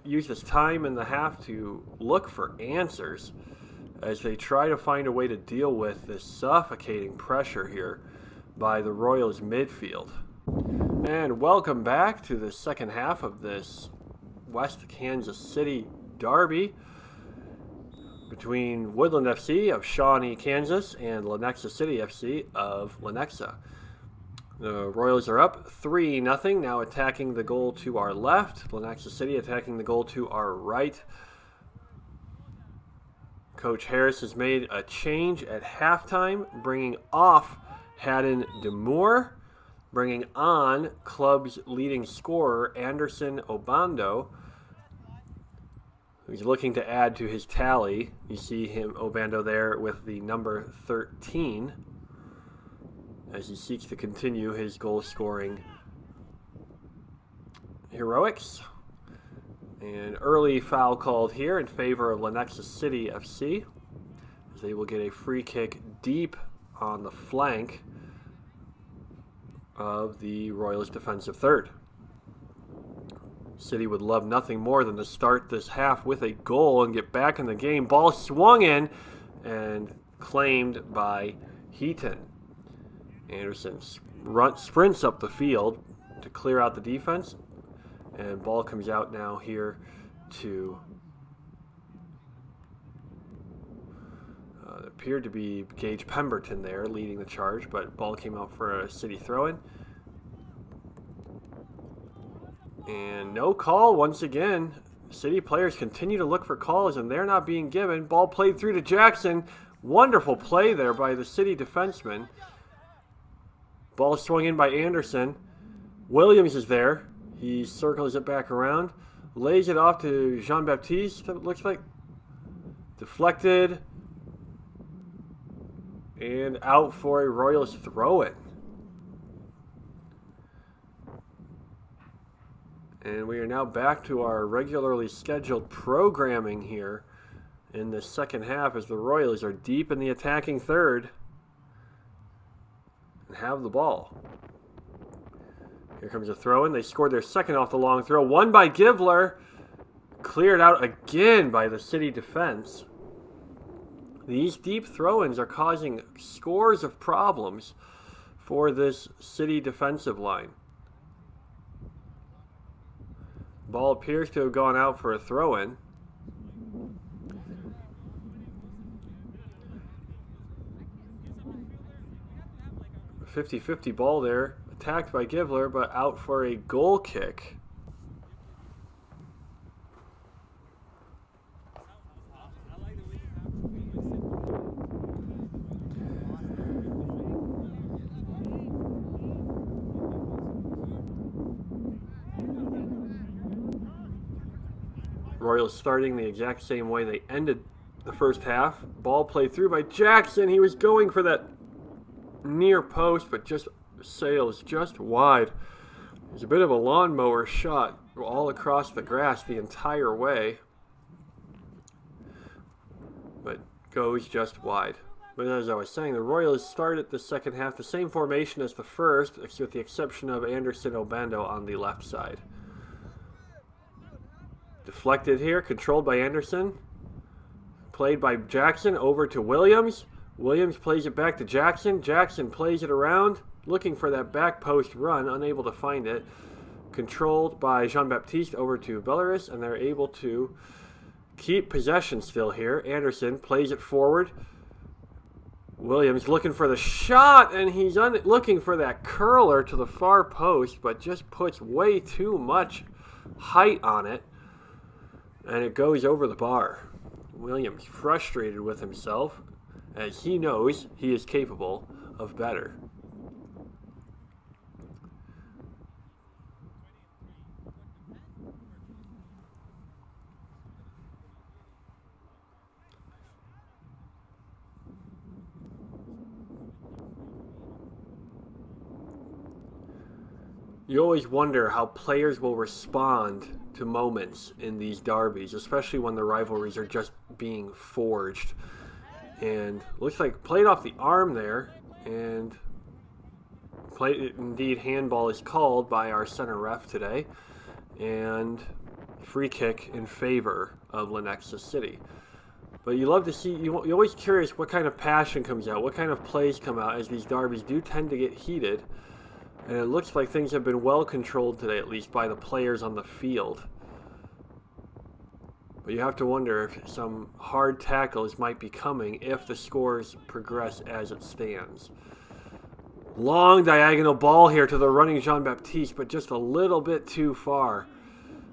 use this time in the half to look for answers as they try to find a way to deal with this suffocating pressure here by the Royals midfield. And welcome back to the second half of this West Kansas City derby between Woodland FC of Shawnee, Kansas and Lenexa City FC of Lenexa. The Royals are up 3-0, now attacking the goal to our left. Lenexa City attacking the goal to our right. Coach Harris has made a change at halftime, bringing off Haddon Demore, bringing on club's leading scorer, Anderson Obando, who's looking to add to his tally. You see him, Obando, there with the number 13, as he seeks to continue his goal-scoring heroics. An early foul called here in favor of Lenexa City FC, as they will get a free kick deep on the flank of the Royals' defensive third. City would love nothing more than to start this half with a goal and get back in the game. Ball swung in and claimed by Heaton. Anderson sprints up the field to clear out the defense, and ball comes out now here to appeared to be Gage Pemberton there leading the charge, but ball came out for a City throw-in. And no call once again. City players continue to look for calls, and they're not being given. Ball played through to Jackson. Wonderful play there by the City defenseman. Ball swung in by Anderson. Williams is there. He circles it back around. Lays it off to Jean-Baptiste, it looks like. Deflected. And out for a Royals throw-in. And we are now back to our regularly scheduled programming here in the second half as the Royals are deep in the attacking third and have the ball. Here comes a throw-in. They scored their second off the long throw. Won by Givler. Cleared out again by the City defense. These deep throw-ins are causing scores of problems for this City defensive line. Ball appears to have gone out for a throw-in. 50-50 ball there. Attacked by Givler, but out for a goal kick. Royals starting the exact same way they ended the first half. Ball played through by Jackson. He was going for that near post, but just sails just wide. There's a bit of a lawnmower shot all across the grass the entire way, but goes just wide. But as I was saying, the Royals started the second half the same formation as the first, with the exception of Anderson Obando on the left side. Deflected here, controlled by Anderson. Played by Jackson over to Williams. Williams plays it back to Jackson. Jackson plays it around, looking for that back post run, unable to find it. Controlled by Jean-Baptiste over to Belarus, and they're able to keep possession still here. Anderson plays it forward. Williams looking for the shot, and he's looking for that curler to the far post, but just puts way too much height on it, and it goes over the bar. Williams frustrated with himself, as he knows he is capable of better. You always wonder how players will respond to moments in these derbies, especially when the rivalries are just being forged. And looks like played off the arm there, and indeed handball is called by our center ref today, and free kick in favor of Lenexa City. But you love to see, you're always curious what kind of passion comes out, what kind of plays come out, as these derbies do tend to get heated. And it looks like things have been well controlled today, at least by the players on the field. But you have to wonder if some hard tackles might be coming if the scores progress as it stands. Long diagonal ball here to the running Jean-Baptiste, but just a little bit too far.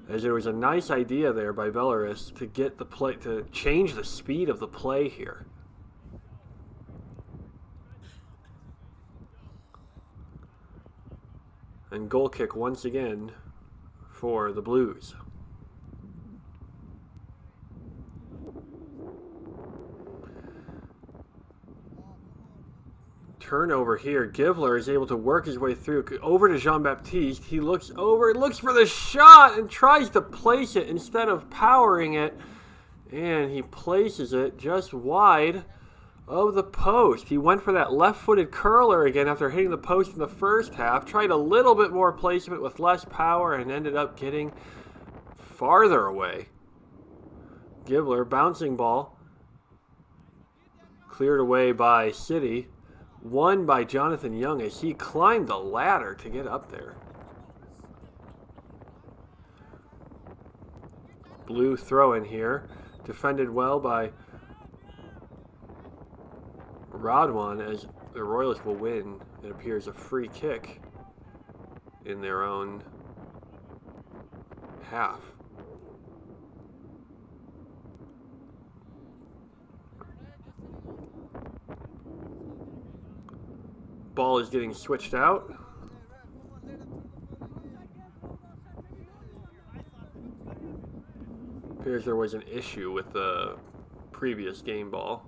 As there was a nice idea there by Belarus to get the play, to change the speed of the play here. And goal kick once again for the Blues. Turnover here. Givler is able to work his way through. Over to Jean-Baptiste. He looks over, looks for the shot, and tries to place it instead of powering it. And he places it just wide of the post. He went for that left-footed curler again after hitting the post in the first half. Tried a little bit more placement with less power and ended up getting farther away. Givler, bouncing ball. Cleared away by City. Won by Jonathan Young as he climbed the ladder to get up there. Blue throw in here. Defended well by Rodwan, as the Royals will win, it appears, a free kick in their own half. Ball is getting switched out. Appears there was an issue with the previous game ball.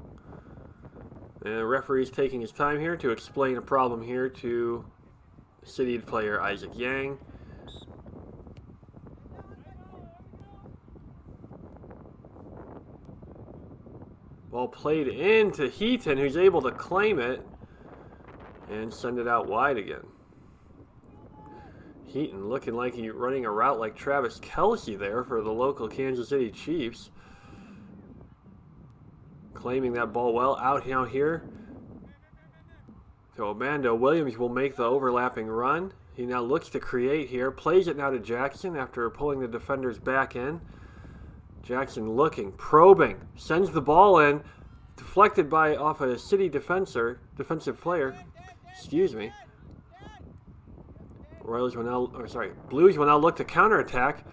And the referee's taking his time here to explain a problem here to City player Isaac Yang. Ball played into Heaton, who's able to claim it and send it out wide again. Heaton looking like he's running a route like Travis Kelce there for the local Kansas City Chiefs. Claiming that ball well out here to Obando. Williams will make the overlapping run. He now looks to create here. Plays it now to Jackson after pulling the defenders back in. Jackson looking, probing, sends the ball in. Deflected by off a City defensive player. Excuse me. Blues will now look to counterattack.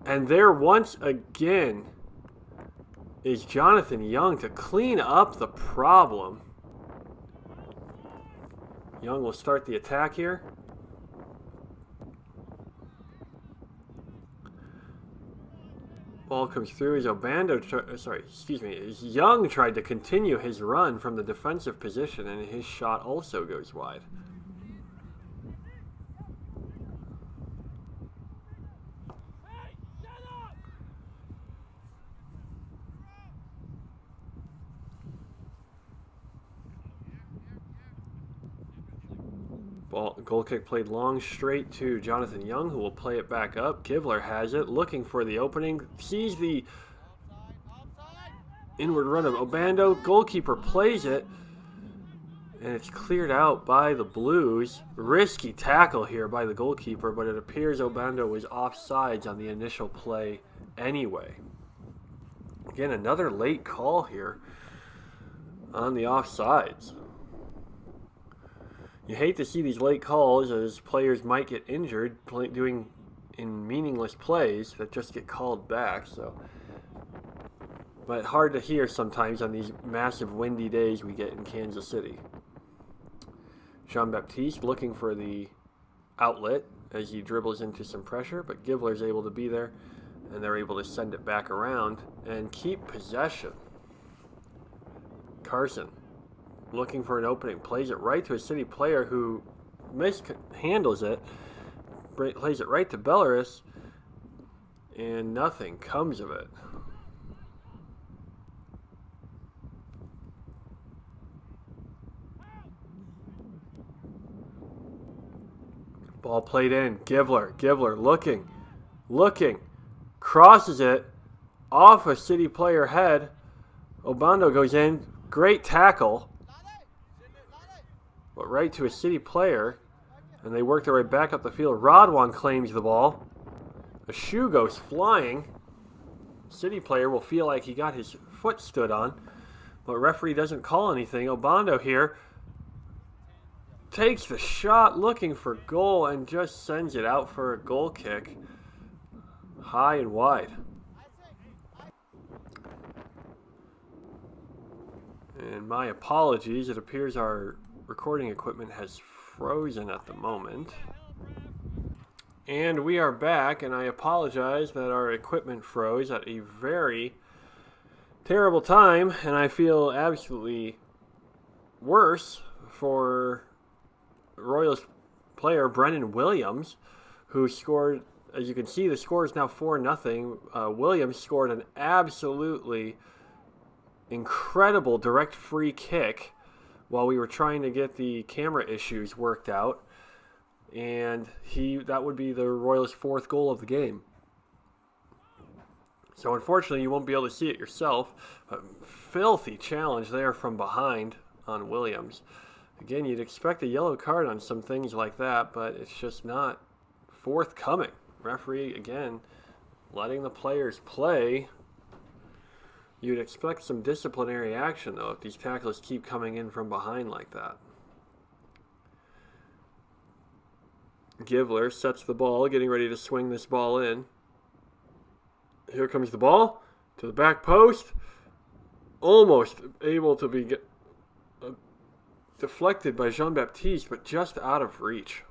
And there once again is Jonathan Young to clean up the problem. Young will start the attack here. Ball comes through as as Young tried to continue his run from the defensive position, and his shot also goes wide. Goal kick played long straight to Jonathan Young, who will play it back up. Givler has it, looking for the opening. Sees the inward run of Obando. Goalkeeper plays it, and it's cleared out by the Blues. Risky tackle here by the goalkeeper, but it appears Obando was offsides on the initial play anyway. Again, another late call here on the offsides. You hate to see these late calls, as players might get injured doing in meaningless plays that just get called back. But hard to hear sometimes on these massive windy days we get in Kansas City. Jean-Baptiste looking for the outlet as he dribbles into some pressure, but Givler's able to be there, and they're able to send it back around and keep possession. Carson looking for an opening, plays it right to a City player who mishandles it, plays it right to Belarus, and nothing comes of it. Ball played in. Givler looking, crosses it off a City player head. Obando goes in, great tackle, but right to a City player, and they work their way back up the field. Rodwan claims the ball. A shoe goes flying. City player will feel like he got his foot stood on, but referee doesn't call anything. Obando here takes the shot looking for goal and just sends it out for a goal kick, high and wide. And my apologies, it appears our recording equipment has frozen at the moment. And we are back, and I apologize that our equipment froze at a very terrible time, and I feel absolutely worse for Royals player Brennan Williams, who scored. As you can see, the score is now 4-0. Williams scored an absolutely incredible direct free kick while we were trying to get the camera issues worked out, and that would be the Royals' fourth goal of the game. So unfortunately you won't be able to see it yourself, but filthy challenge there from behind on Williams. Again, you'd expect a yellow card on some things like that, but it's just not forthcoming. Referee, again, letting the players play. You'd expect some disciplinary action, though, if these tackles keep coming in from behind like that. Givler sets the ball, getting ready to swing this ball in. Here comes the ball to the back post. Almost able to be deflected by Jean-Baptiste, but just out of reach.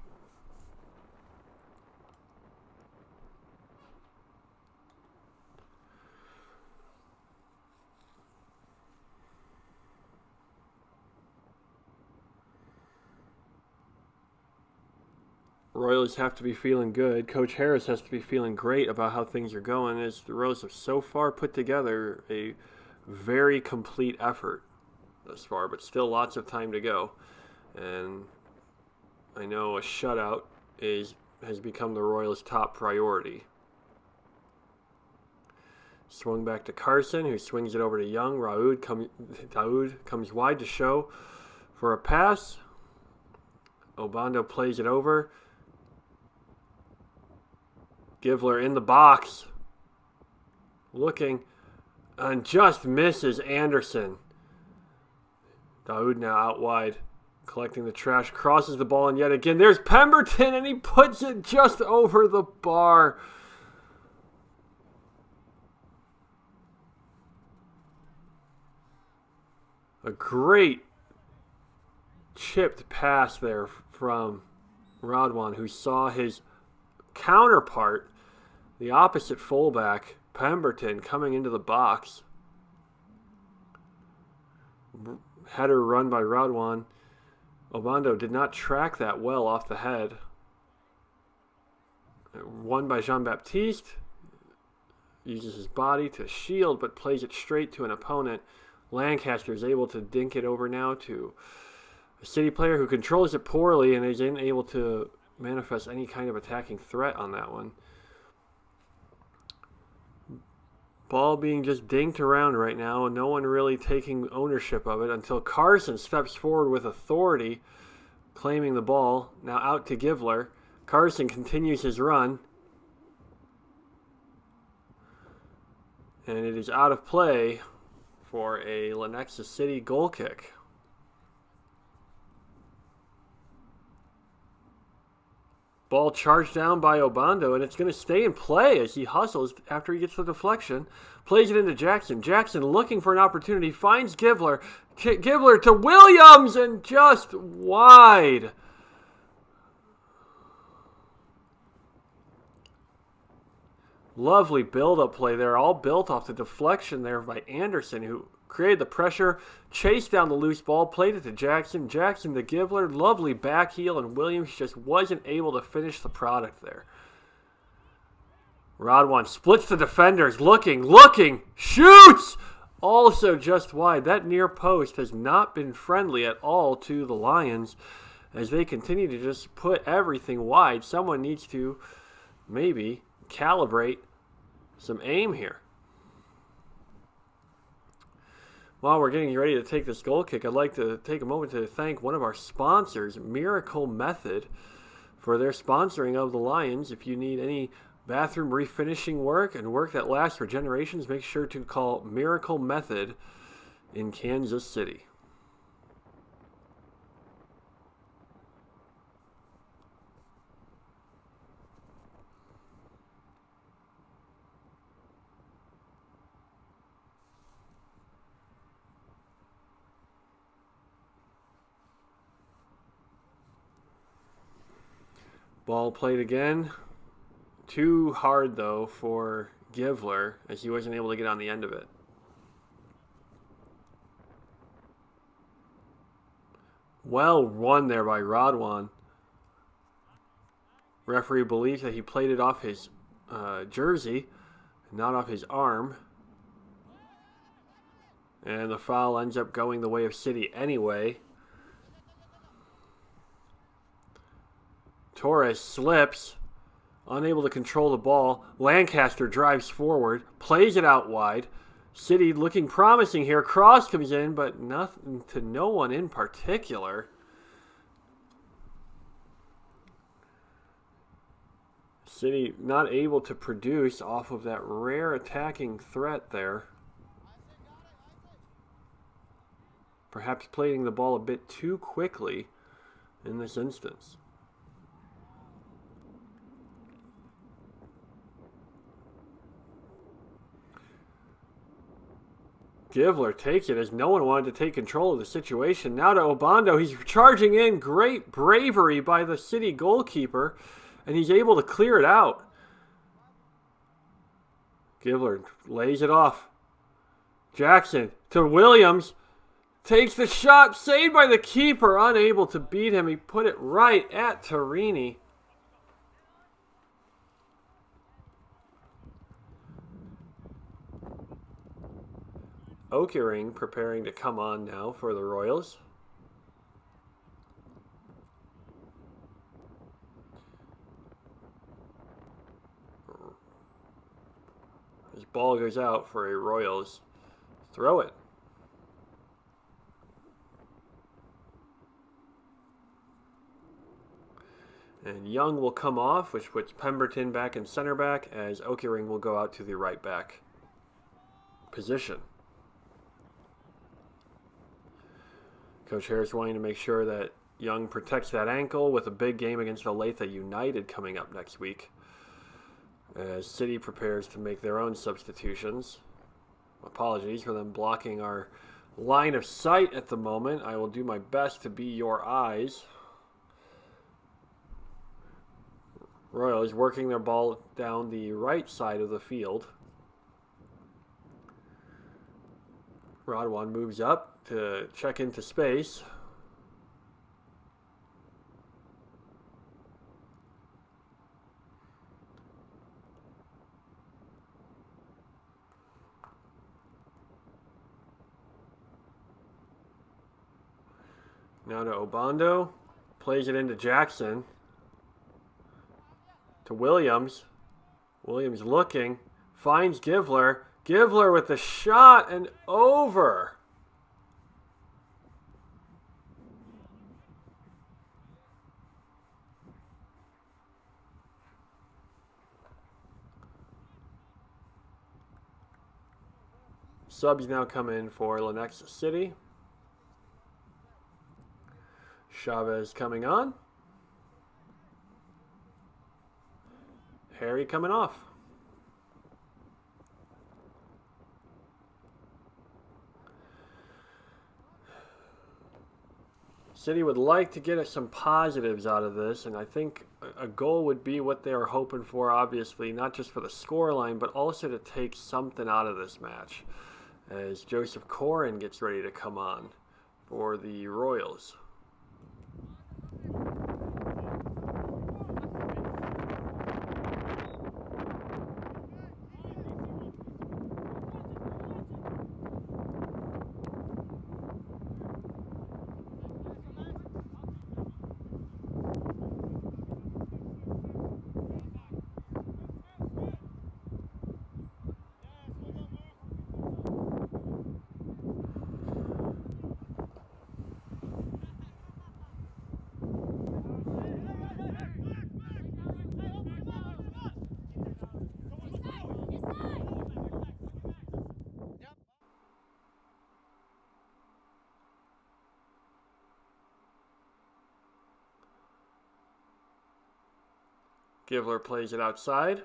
Royals have to be feeling good. Coach Harris has to be feeling great about how things are going, as the Royals have so far put together a very complete effort thus far, but still lots of time to go. And I know a shutout has become the Royals' top priority. Swung back to Carson, who swings it over to Young. Daoud comes wide to Show for a pass. Obando plays it over. Givler in the box, looking, and just misses Anderson. Daoud now out wide Collecting the trash, crosses the ball, and yet again, there's Pemberton, and he puts it just over the bar. A great chipped pass there from Radwan, who saw his counterpart, the opposite fullback, Pemberton, coming into the box. Header run by Radwan. Obando did not track that well off the head. Won by Jean-Baptiste. Uses his body to shield, but plays it straight to an opponent. Lancaster is able to dink it over now to a City player who controls it poorly and is unable to manifest any kind of attacking threat on that one. Ball being just dinked around right now, and no one really taking ownership of it until Carson steps forward with authority, claiming the ball. Now out to Givler. Carson continues his run. And it is out of play for a Lenexa City goal kick. Ball charged down by Obando, and it's going to stay in play as he hustles after he gets the deflection. Plays it into Jackson. Jackson looking for an opportunity, finds Givler. Givler to Williams, and just wide. Lovely build-up play there, all built off the deflection there by Anderson, who created the pressure, chased down the loose ball, played it to Jackson. Jackson to Givler, lovely back heel, and Williams just wasn't able to finish the product there. Radwan splits the defenders, looking, shoots! Also just wide. That near post has not been friendly at all to the Lions as they continue to just put everything wide. Someone needs to maybe calibrate some aim here. While we're getting ready to take this goal kick, I'd like to take a moment to thank one of our sponsors, Miracle Method, for their sponsoring of the Lions. If you need any bathroom refinishing work and work that lasts for generations, make sure to call Miracle Method in Kansas City. Ball played again. Too hard, though, for Givler, as he wasn't able to get on the end of it. Well run there by Radwan. Referee believes that he played it off his jersey, not off his arm. And the foul ends up going the way of City anyway. Torres slips, unable to control the ball. Lancaster drives forward, plays it out wide. City looking promising here. Cross comes in, but nothing to no one in particular. City not able to produce off of that rare attacking threat there. Perhaps playing the ball a bit too quickly in this instance. Givler takes it as no one wanted to take control of the situation. Now to Obando. He's charging in. Great bravery by the City goalkeeper. And he's able to clear it out. Givler lays it off. Jackson to Williams. Takes the shot. Saved by the keeper. Unable to beat him. He put it right at Tarini. Okering preparing to come on now for the Royals. His ball goes out for a Royals throw it. And Young will come off, which puts Pemberton back in center back, as Okering will go out to the right back position. Coach Harris wanting to make sure that Young protects that ankle with a big game against Olathe United coming up next week, as City prepares to make their own substitutions. Apologies for them blocking our line of sight at the moment. I will do my best to be your eyes. Royals working their ball down the right side of the field. Rodwan moves up to check into space. Now to Obando. Plays it into Jackson. To Williams. Williams looking. Finds Givler. Givler with the shot and over. Subs now come in for Lenexa City. Chavez coming on. Harry coming off. City would like to get some positives out of this, and I think a goal would be what they are hoping for, obviously, not just for the scoreline, but also to take something out of this match, as Joseph Corin gets ready to come on for the Royals. Givler plays it outside.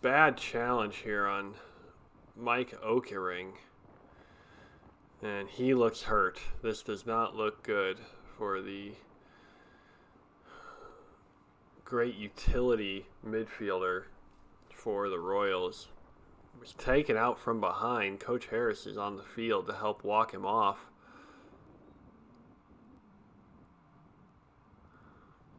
Bad challenge here on Mike Okering, and he looks hurt. This does not look good for the great utility midfielder for the Royals. He was taken out from behind. Coach Harris is on the field to help walk him off.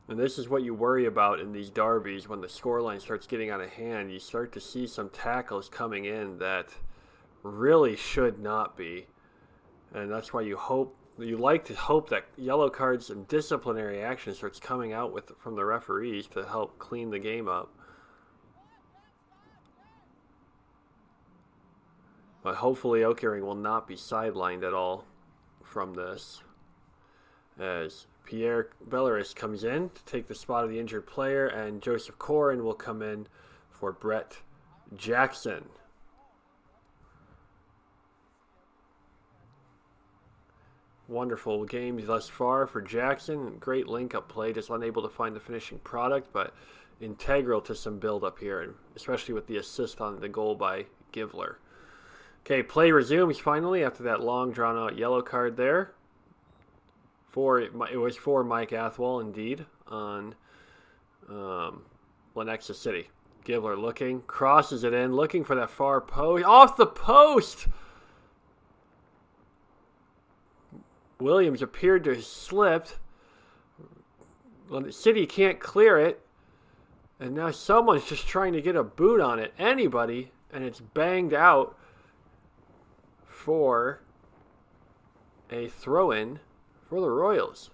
And this is what you worry about in these derbies when the scoreline starts getting out of hand. You start to see some tackles coming in that really should not be. And that's why you like to hope that yellow cards and disciplinary action starts coming out from the referees to help clean the game up. But hopefully Okering will not be sidelined at all from this, as Pierre Bellaris comes in to take the spot of the injured player, and Joseph Corin will come in for Brett Jackson. Wonderful game thus far for Jackson. Great link-up play, just unable to find the finishing product, but integral to some build-up here, especially with the assist on the goal by Givler. Okay, play resumes finally after that long drawn-out yellow card there. It was for Mike Athwal, indeed, on Lenexa City. Givler looking, crosses it in, looking for that far post. Off the post! Williams appeared to have slipped. City can't clear it. And now someone's just trying to get a boot on it. Anybody. And it's banged out for a throw-in for the Royals.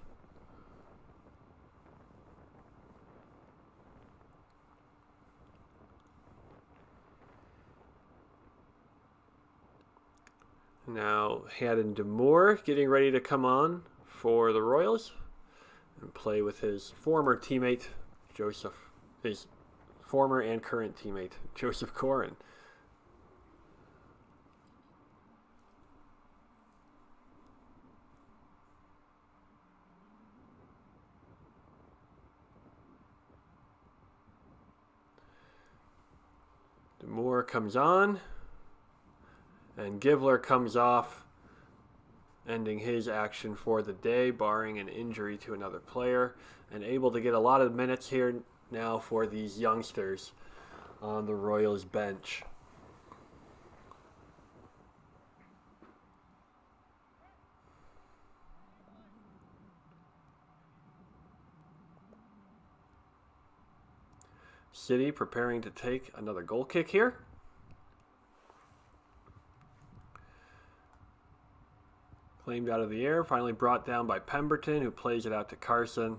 Now Haddon Demore getting ready to come on for the Royals and play with his former teammate, his former and current teammate, Joseph Corin. Demore comes on, and Givler comes off, ending his action for the day, barring an injury to another player, and able to get a lot of minutes here now for these youngsters on the Royals bench. City preparing to take another goal kick here. Claimed out of the air, finally brought down by Pemberton, who plays it out to Carson.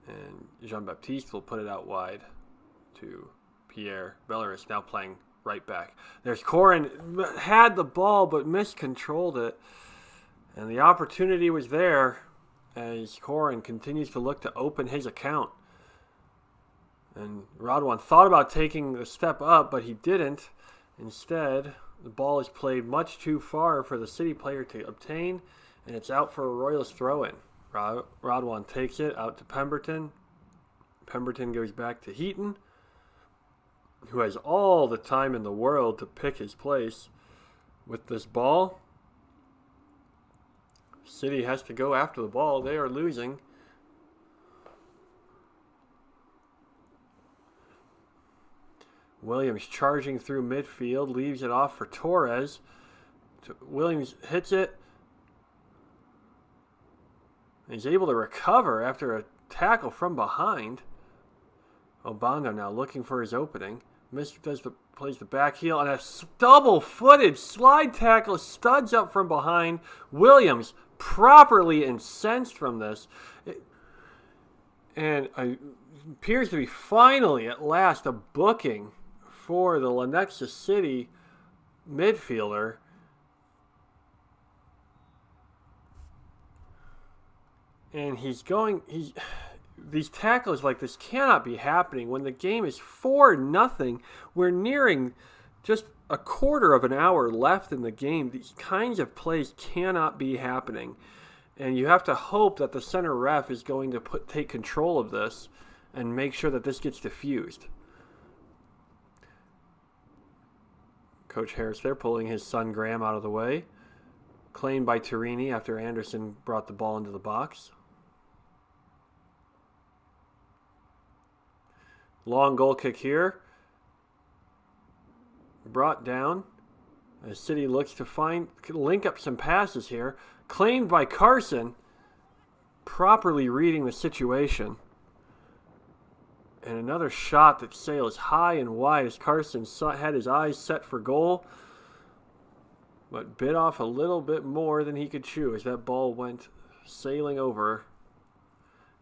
And Jean-Baptiste will put it out wide to Pierre. Belleris now playing right back. There's Corin, had the ball but miscontrolled it. And the opportunity was there as Corin continues to look to open his account. And Radwan thought about taking the step up, but he didn't. Instead, the ball is played much too far for the City player to obtain, and it's out for a Royals throw-in. Radwan takes it out to Pemberton. Pemberton goes back to Heaton, who has all the time in the world to pick his place with this ball. City has to go after the ball. They are losing. Williams charging through midfield, leaves it off for Torres. Williams hits it. He's able to recover after a tackle from behind. Obando now looking for his opening. Plays the back heel, and a double-footed slide tackle, studs up from behind. Williams properly incensed from this. And appears to be finally, at last, a booking for the Lenexa City midfielder. And these tackles like this cannot be happening when the game is 4-0. We're nearing just a quarter of an hour left in the game. These kinds of plays cannot be happening. And you have to hope that the center ref is going to take control of this and make sure that this gets diffused. Coach Harris there pulling his son Graham out of the way. Claimed by Torini after Anderson brought the ball into the box. Long goal kick here. Brought down. As City looks to link up some passes here. Claimed by Carson. Properly reading the situation. And another shot that sails high and wide as Carson had his eyes set for goal. But bit off a little bit more than he could chew as that ball went sailing over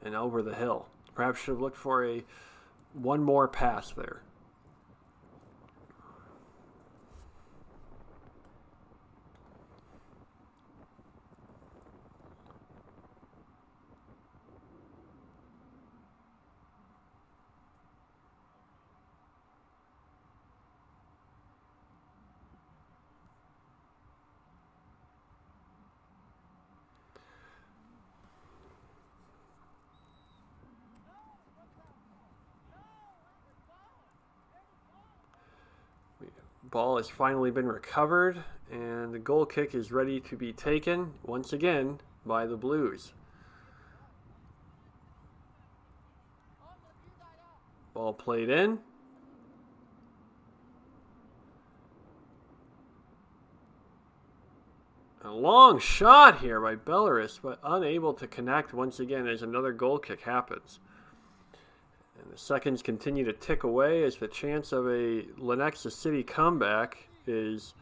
and over the hill. Perhaps should have looked for one more pass there. Ball has finally been recovered, and the goal kick is ready to be taken once again by the Blues. Ball played in. A long shot here by Belleris, but unable to connect once again as another goal kick happens. And the seconds continue to tick away as the chance of a Lenexa City comeback is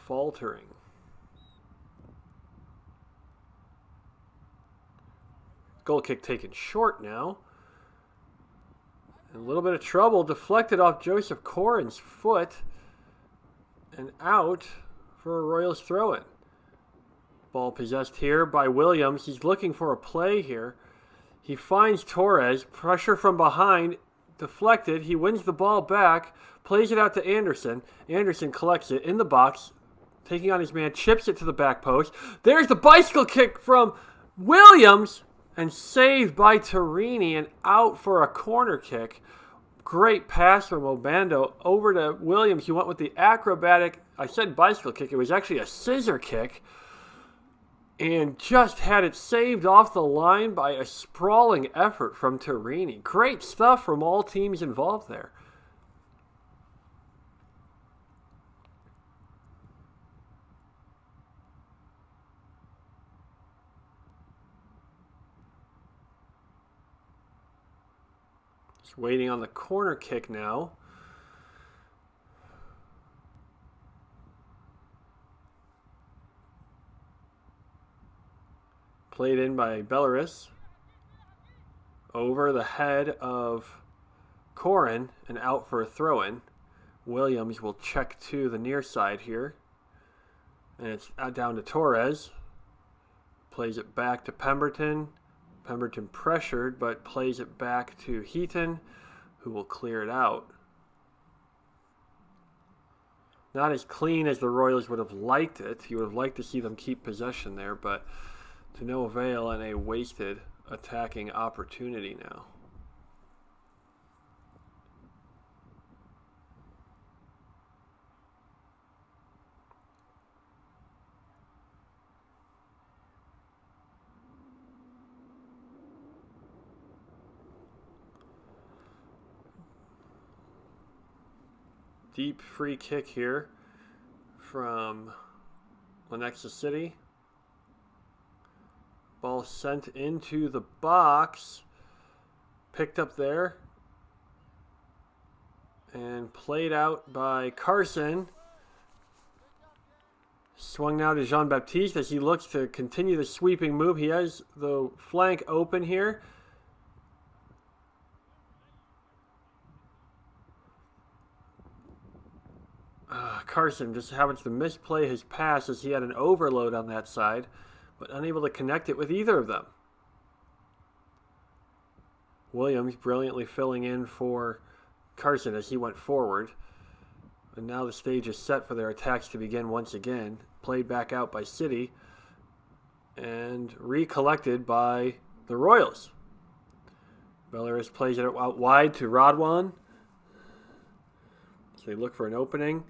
faltering. Goal kick taken short now. A little bit of trouble, deflected off Joseph Corin's foot and out for a Royals throw-in. Ball possessed here by Williams. He's looking for a play here. He finds Torres, pressure from behind, deflected. He wins the ball back, plays it out to Anderson. Anderson collects it in the box, taking on his man, chips it to the back post. There's the bicycle kick from Williams, and saved by Torini and out for a corner kick. Great pass from Obando over to Williams. He went with the acrobatic, I said bicycle kick, it was actually a scissor kick, and just had it saved off the line by a sprawling effort from Torini. Great stuff from all teams involved there. Just waiting on the corner kick now. Played in by Belarus. Over the head of Corin and out for a throw-in. Williams will check to the near side here. And it's down to Torres. Plays it back to Pemberton. Pemberton pressured, but plays it back to Heaton, who will clear it out. Not as clean as the Royals would have liked it. You would have liked to see them keep possession there, but to no avail and a wasted attacking opportunity now. Deep free kick here from Lenexa City. Ball sent into the box. Picked up there. And played out by Carson. Swung now to Jean-Baptiste as he looks to continue the sweeping move. He has the flank open here. Carson just happens to misplay his pass as he had an overload on that side, but unable to connect it with either of them. Williams brilliantly filling in for Carson as he went forward. And now the stage is set for their attacks to begin once again. Played back out by City and recollected by the Royals. Belarus plays it out wide to Radwan. So they look for an opening.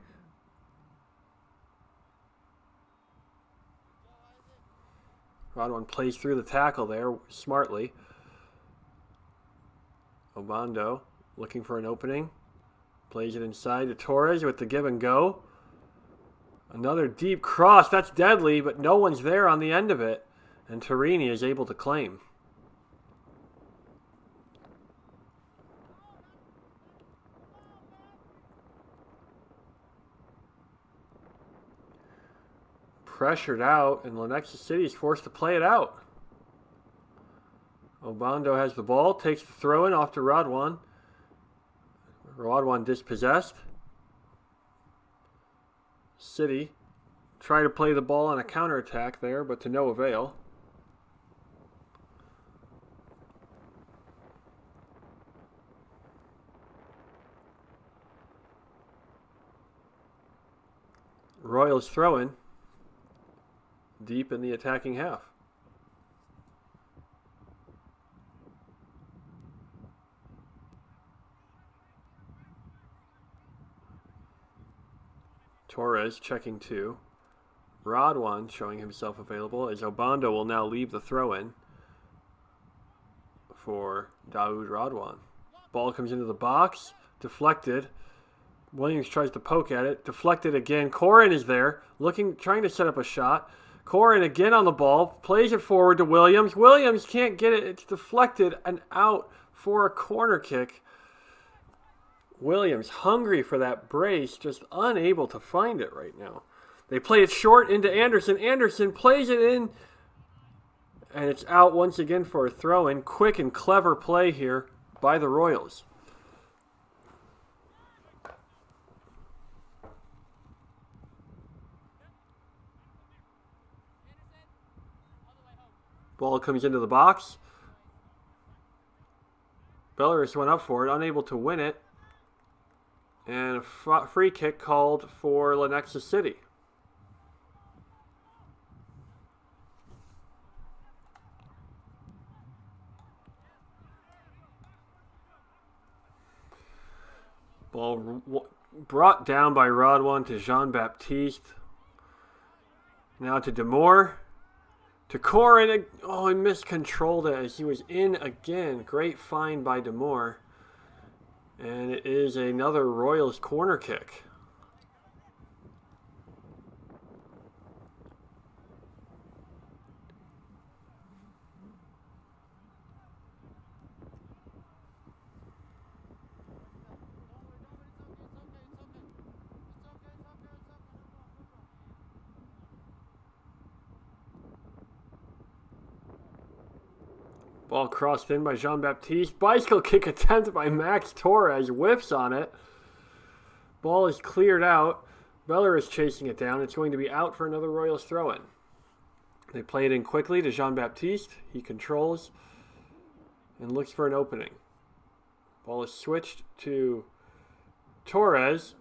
Radwan plays through the tackle there smartly. Obando looking for an opening. Plays it inside to Torres with the give and go. Another deep cross. That's deadly, but no one's there on the end of it. And Torini is able to claim. Pressured out, and Lenexa City is forced to play it out. Obando has the ball, takes the throw-in off to Radwan. Radwan dispossessed. City try to play the ball on a counterattack there, but to no avail. Royals throw-in. Deep in the attacking half. Torres checking two. Radwan showing himself available as Obando will now leave the throw-in for Daoud Radwan. Ball comes into the box. Deflected. Williams tries to poke at it. Deflected again. Corin is there, trying to set up a shot. Corin again on the ball, plays it forward to Williams. Williams can't get it. It's deflected and out for a corner kick. Williams hungry for that brace, just unable to find it right now. They play it short into Anderson. Anderson plays it in, and it's out once again for a throw-in. Quick and clever play here by the Royals. Ball comes into the box. Belarus went up for it, unable to win it. And a free kick called for Lenexa City. Ball brought down by Rodwan to Jean-Baptiste. Now to Demore. To Corin. Oh, he miscontrolled it as he was in again. Great find by Demore. And it is another Royals corner kick. Ball crossed in by Jean-Baptiste. Bicycle kick attempt by Max Torres. Whiffs on it. Ball is cleared out. Beller is chasing it down. It's going to be out for another Royals throw-in. They play it in quickly to Jean-Baptiste. He controls and looks for an opening. Ball is switched to Torres.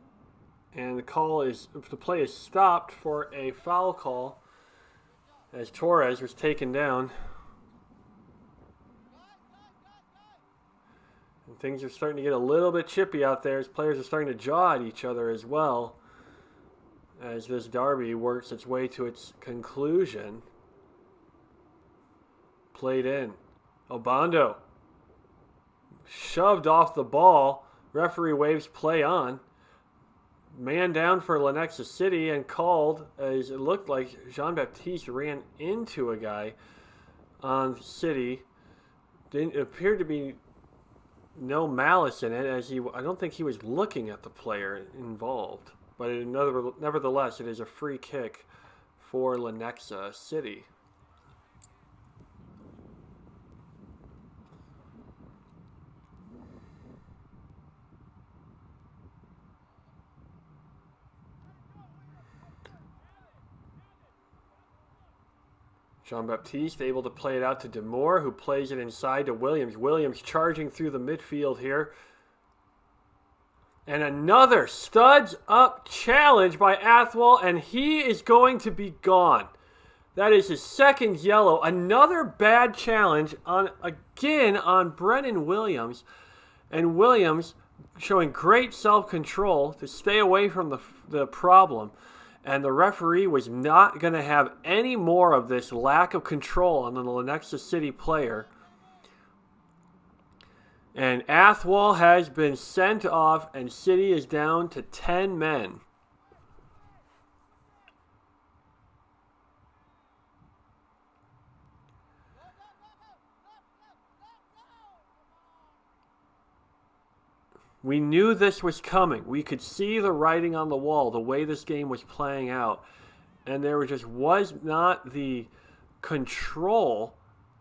And the play is stopped for a foul call as Torres was taken down. And things are starting to get a little bit chippy out there as players are starting to jaw at each other as well as this derby works its way to its conclusion. Played in. Obando shoved off the ball. Referee waves play on. Man down for Lenexa City and called as it looked like Jean-Baptiste ran into a guy on City. It appeared to be no malice in it, as I don't think he was looking at the player involved. But nevertheless, it is a free kick for Lenexa City. Jean-Baptiste able to play it out to Demore, who plays it inside to Williams. Williams charging through the midfield here. And another studs up challenge by Athwal, and he is going to be gone. That is his second yellow. Another bad challenge on Brennan Williams. And Williams showing great self-control to stay away from the problem. And the referee was not going to have any more of this lack of control on the Lenexa City player. And Athwal has been sent off, and City is down to 10 men. We knew this was coming. We could see the writing on the wall, the way this game was playing out. And there was not the control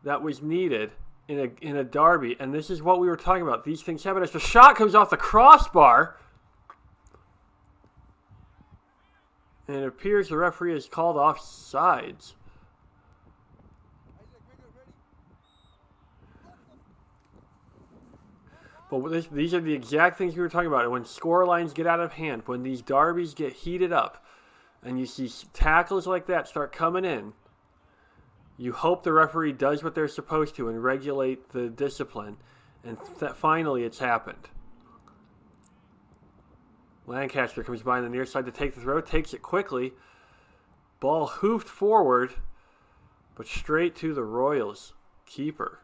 that was needed in a derby. And this is what we were talking about. These things happen as the shot comes off the crossbar. And it appears the referee has called offsides. But these are the exact things we were talking about. When score lines get out of hand, when these derbies get heated up, and you see tackles like that start coming in, you hope the referee does what they're supposed to and regulate the discipline. And finally, it's happened. Lancaster comes by on the near side to take the throw, takes it quickly. Ball hoofed forward, but straight to the Royals keeper.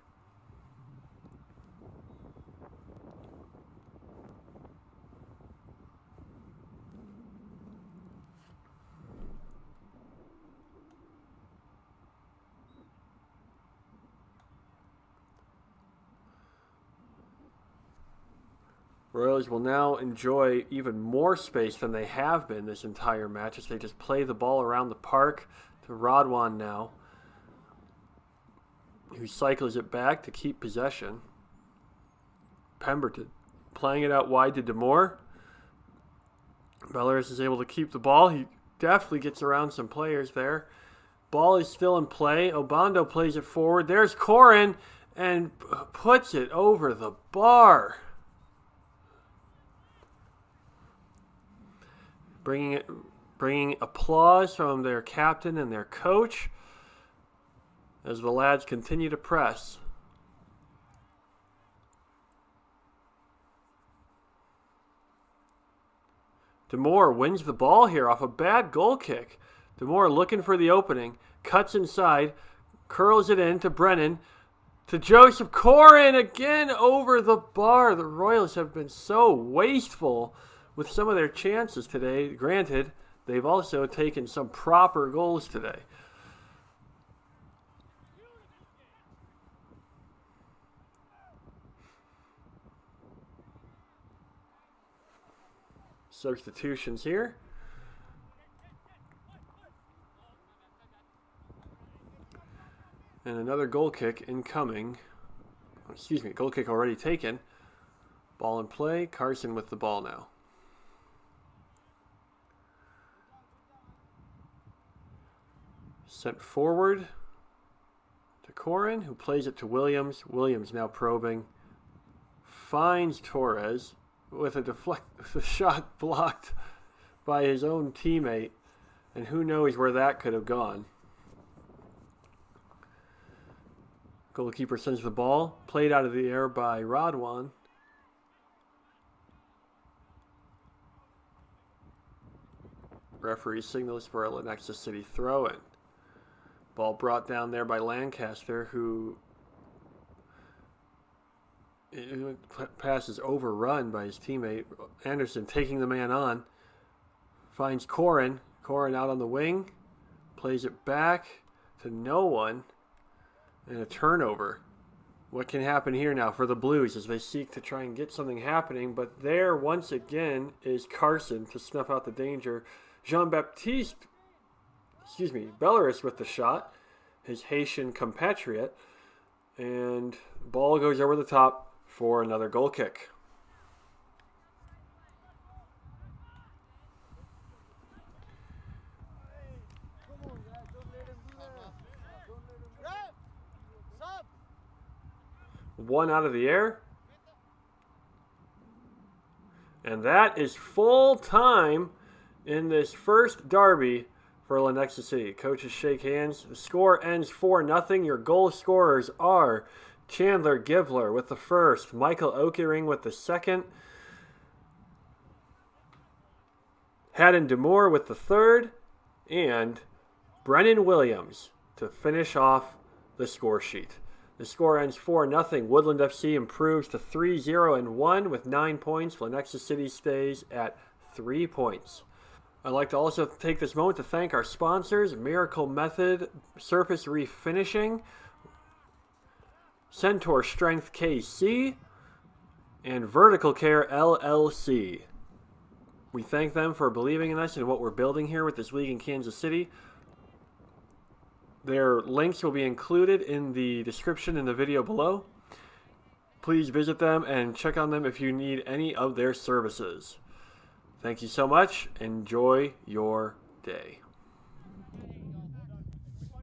Royals will now enjoy even more space than they have been this entire match as they just play the ball around the park to Rodwan now, who cycles it back to keep possession. Pemberton playing it out wide to Demore. Belarus is able to keep the ball. He definitely gets around some players there. Ball is still in play. Obando plays it forward. There's Corin and puts it over the bar. Bringing applause from their captain and their coach as the lads continue to press. DeMoore wins the ball here off a bad goal kick. DeMoore looking for the opening, cuts inside, curls it in to Brennan, to Joseph Corin again over the bar. The Royals have been so wasteful with some of their chances today. Granted, they've also taken some proper goals today. Substitutions here. And another goal kick incoming. Excuse me, goal kick already taken. Ball in play. Carson with the ball now. Sent forward to Corin, who plays it to Williams. Williams now probing. Finds Torres with a shot blocked by his own teammate. And who knows where that could have gone. Goalkeeper sends the ball. Played out of the air by Rodwan. Referee signals for a Lenexa City throw-in. Ball brought down there by Lancaster, who pass is overrun by his teammate. Anderson taking the man on. Finds Corin. Corin out on the wing. Plays it back to no one. And a turnover. What can happen here now for the Blues as they seek to try and get something happening? But there, once again, is Carson to snuff out the danger. Belarus with the shot. His Haitian compatriot. And the ball goes over the top for another goal kick. One out of the air. And that is full time in this first derby for Lenexa City. Coaches shake hands. The score ends 4-0. Your goal scorers are Chandler Givler with the first, Michael Okering with the second, Haddon DeMoore with the third, and Brennan Williams to finish off the score sheet. The score ends 4-0. Woodland FC improves to 3-0-1 with 9 points. Lenexa City stays at 3 points. I'd like to also take this moment to thank our sponsors, Miracle Method Surface Refinishing, Centaur Strength KC, and Vertical Care LLC. We thank them for believing in us and what we're building here with this league in Kansas City. Their links will be included in the description in the video below. Please visit them and check on them if you need any of their services. Thank you so much. Enjoy your day.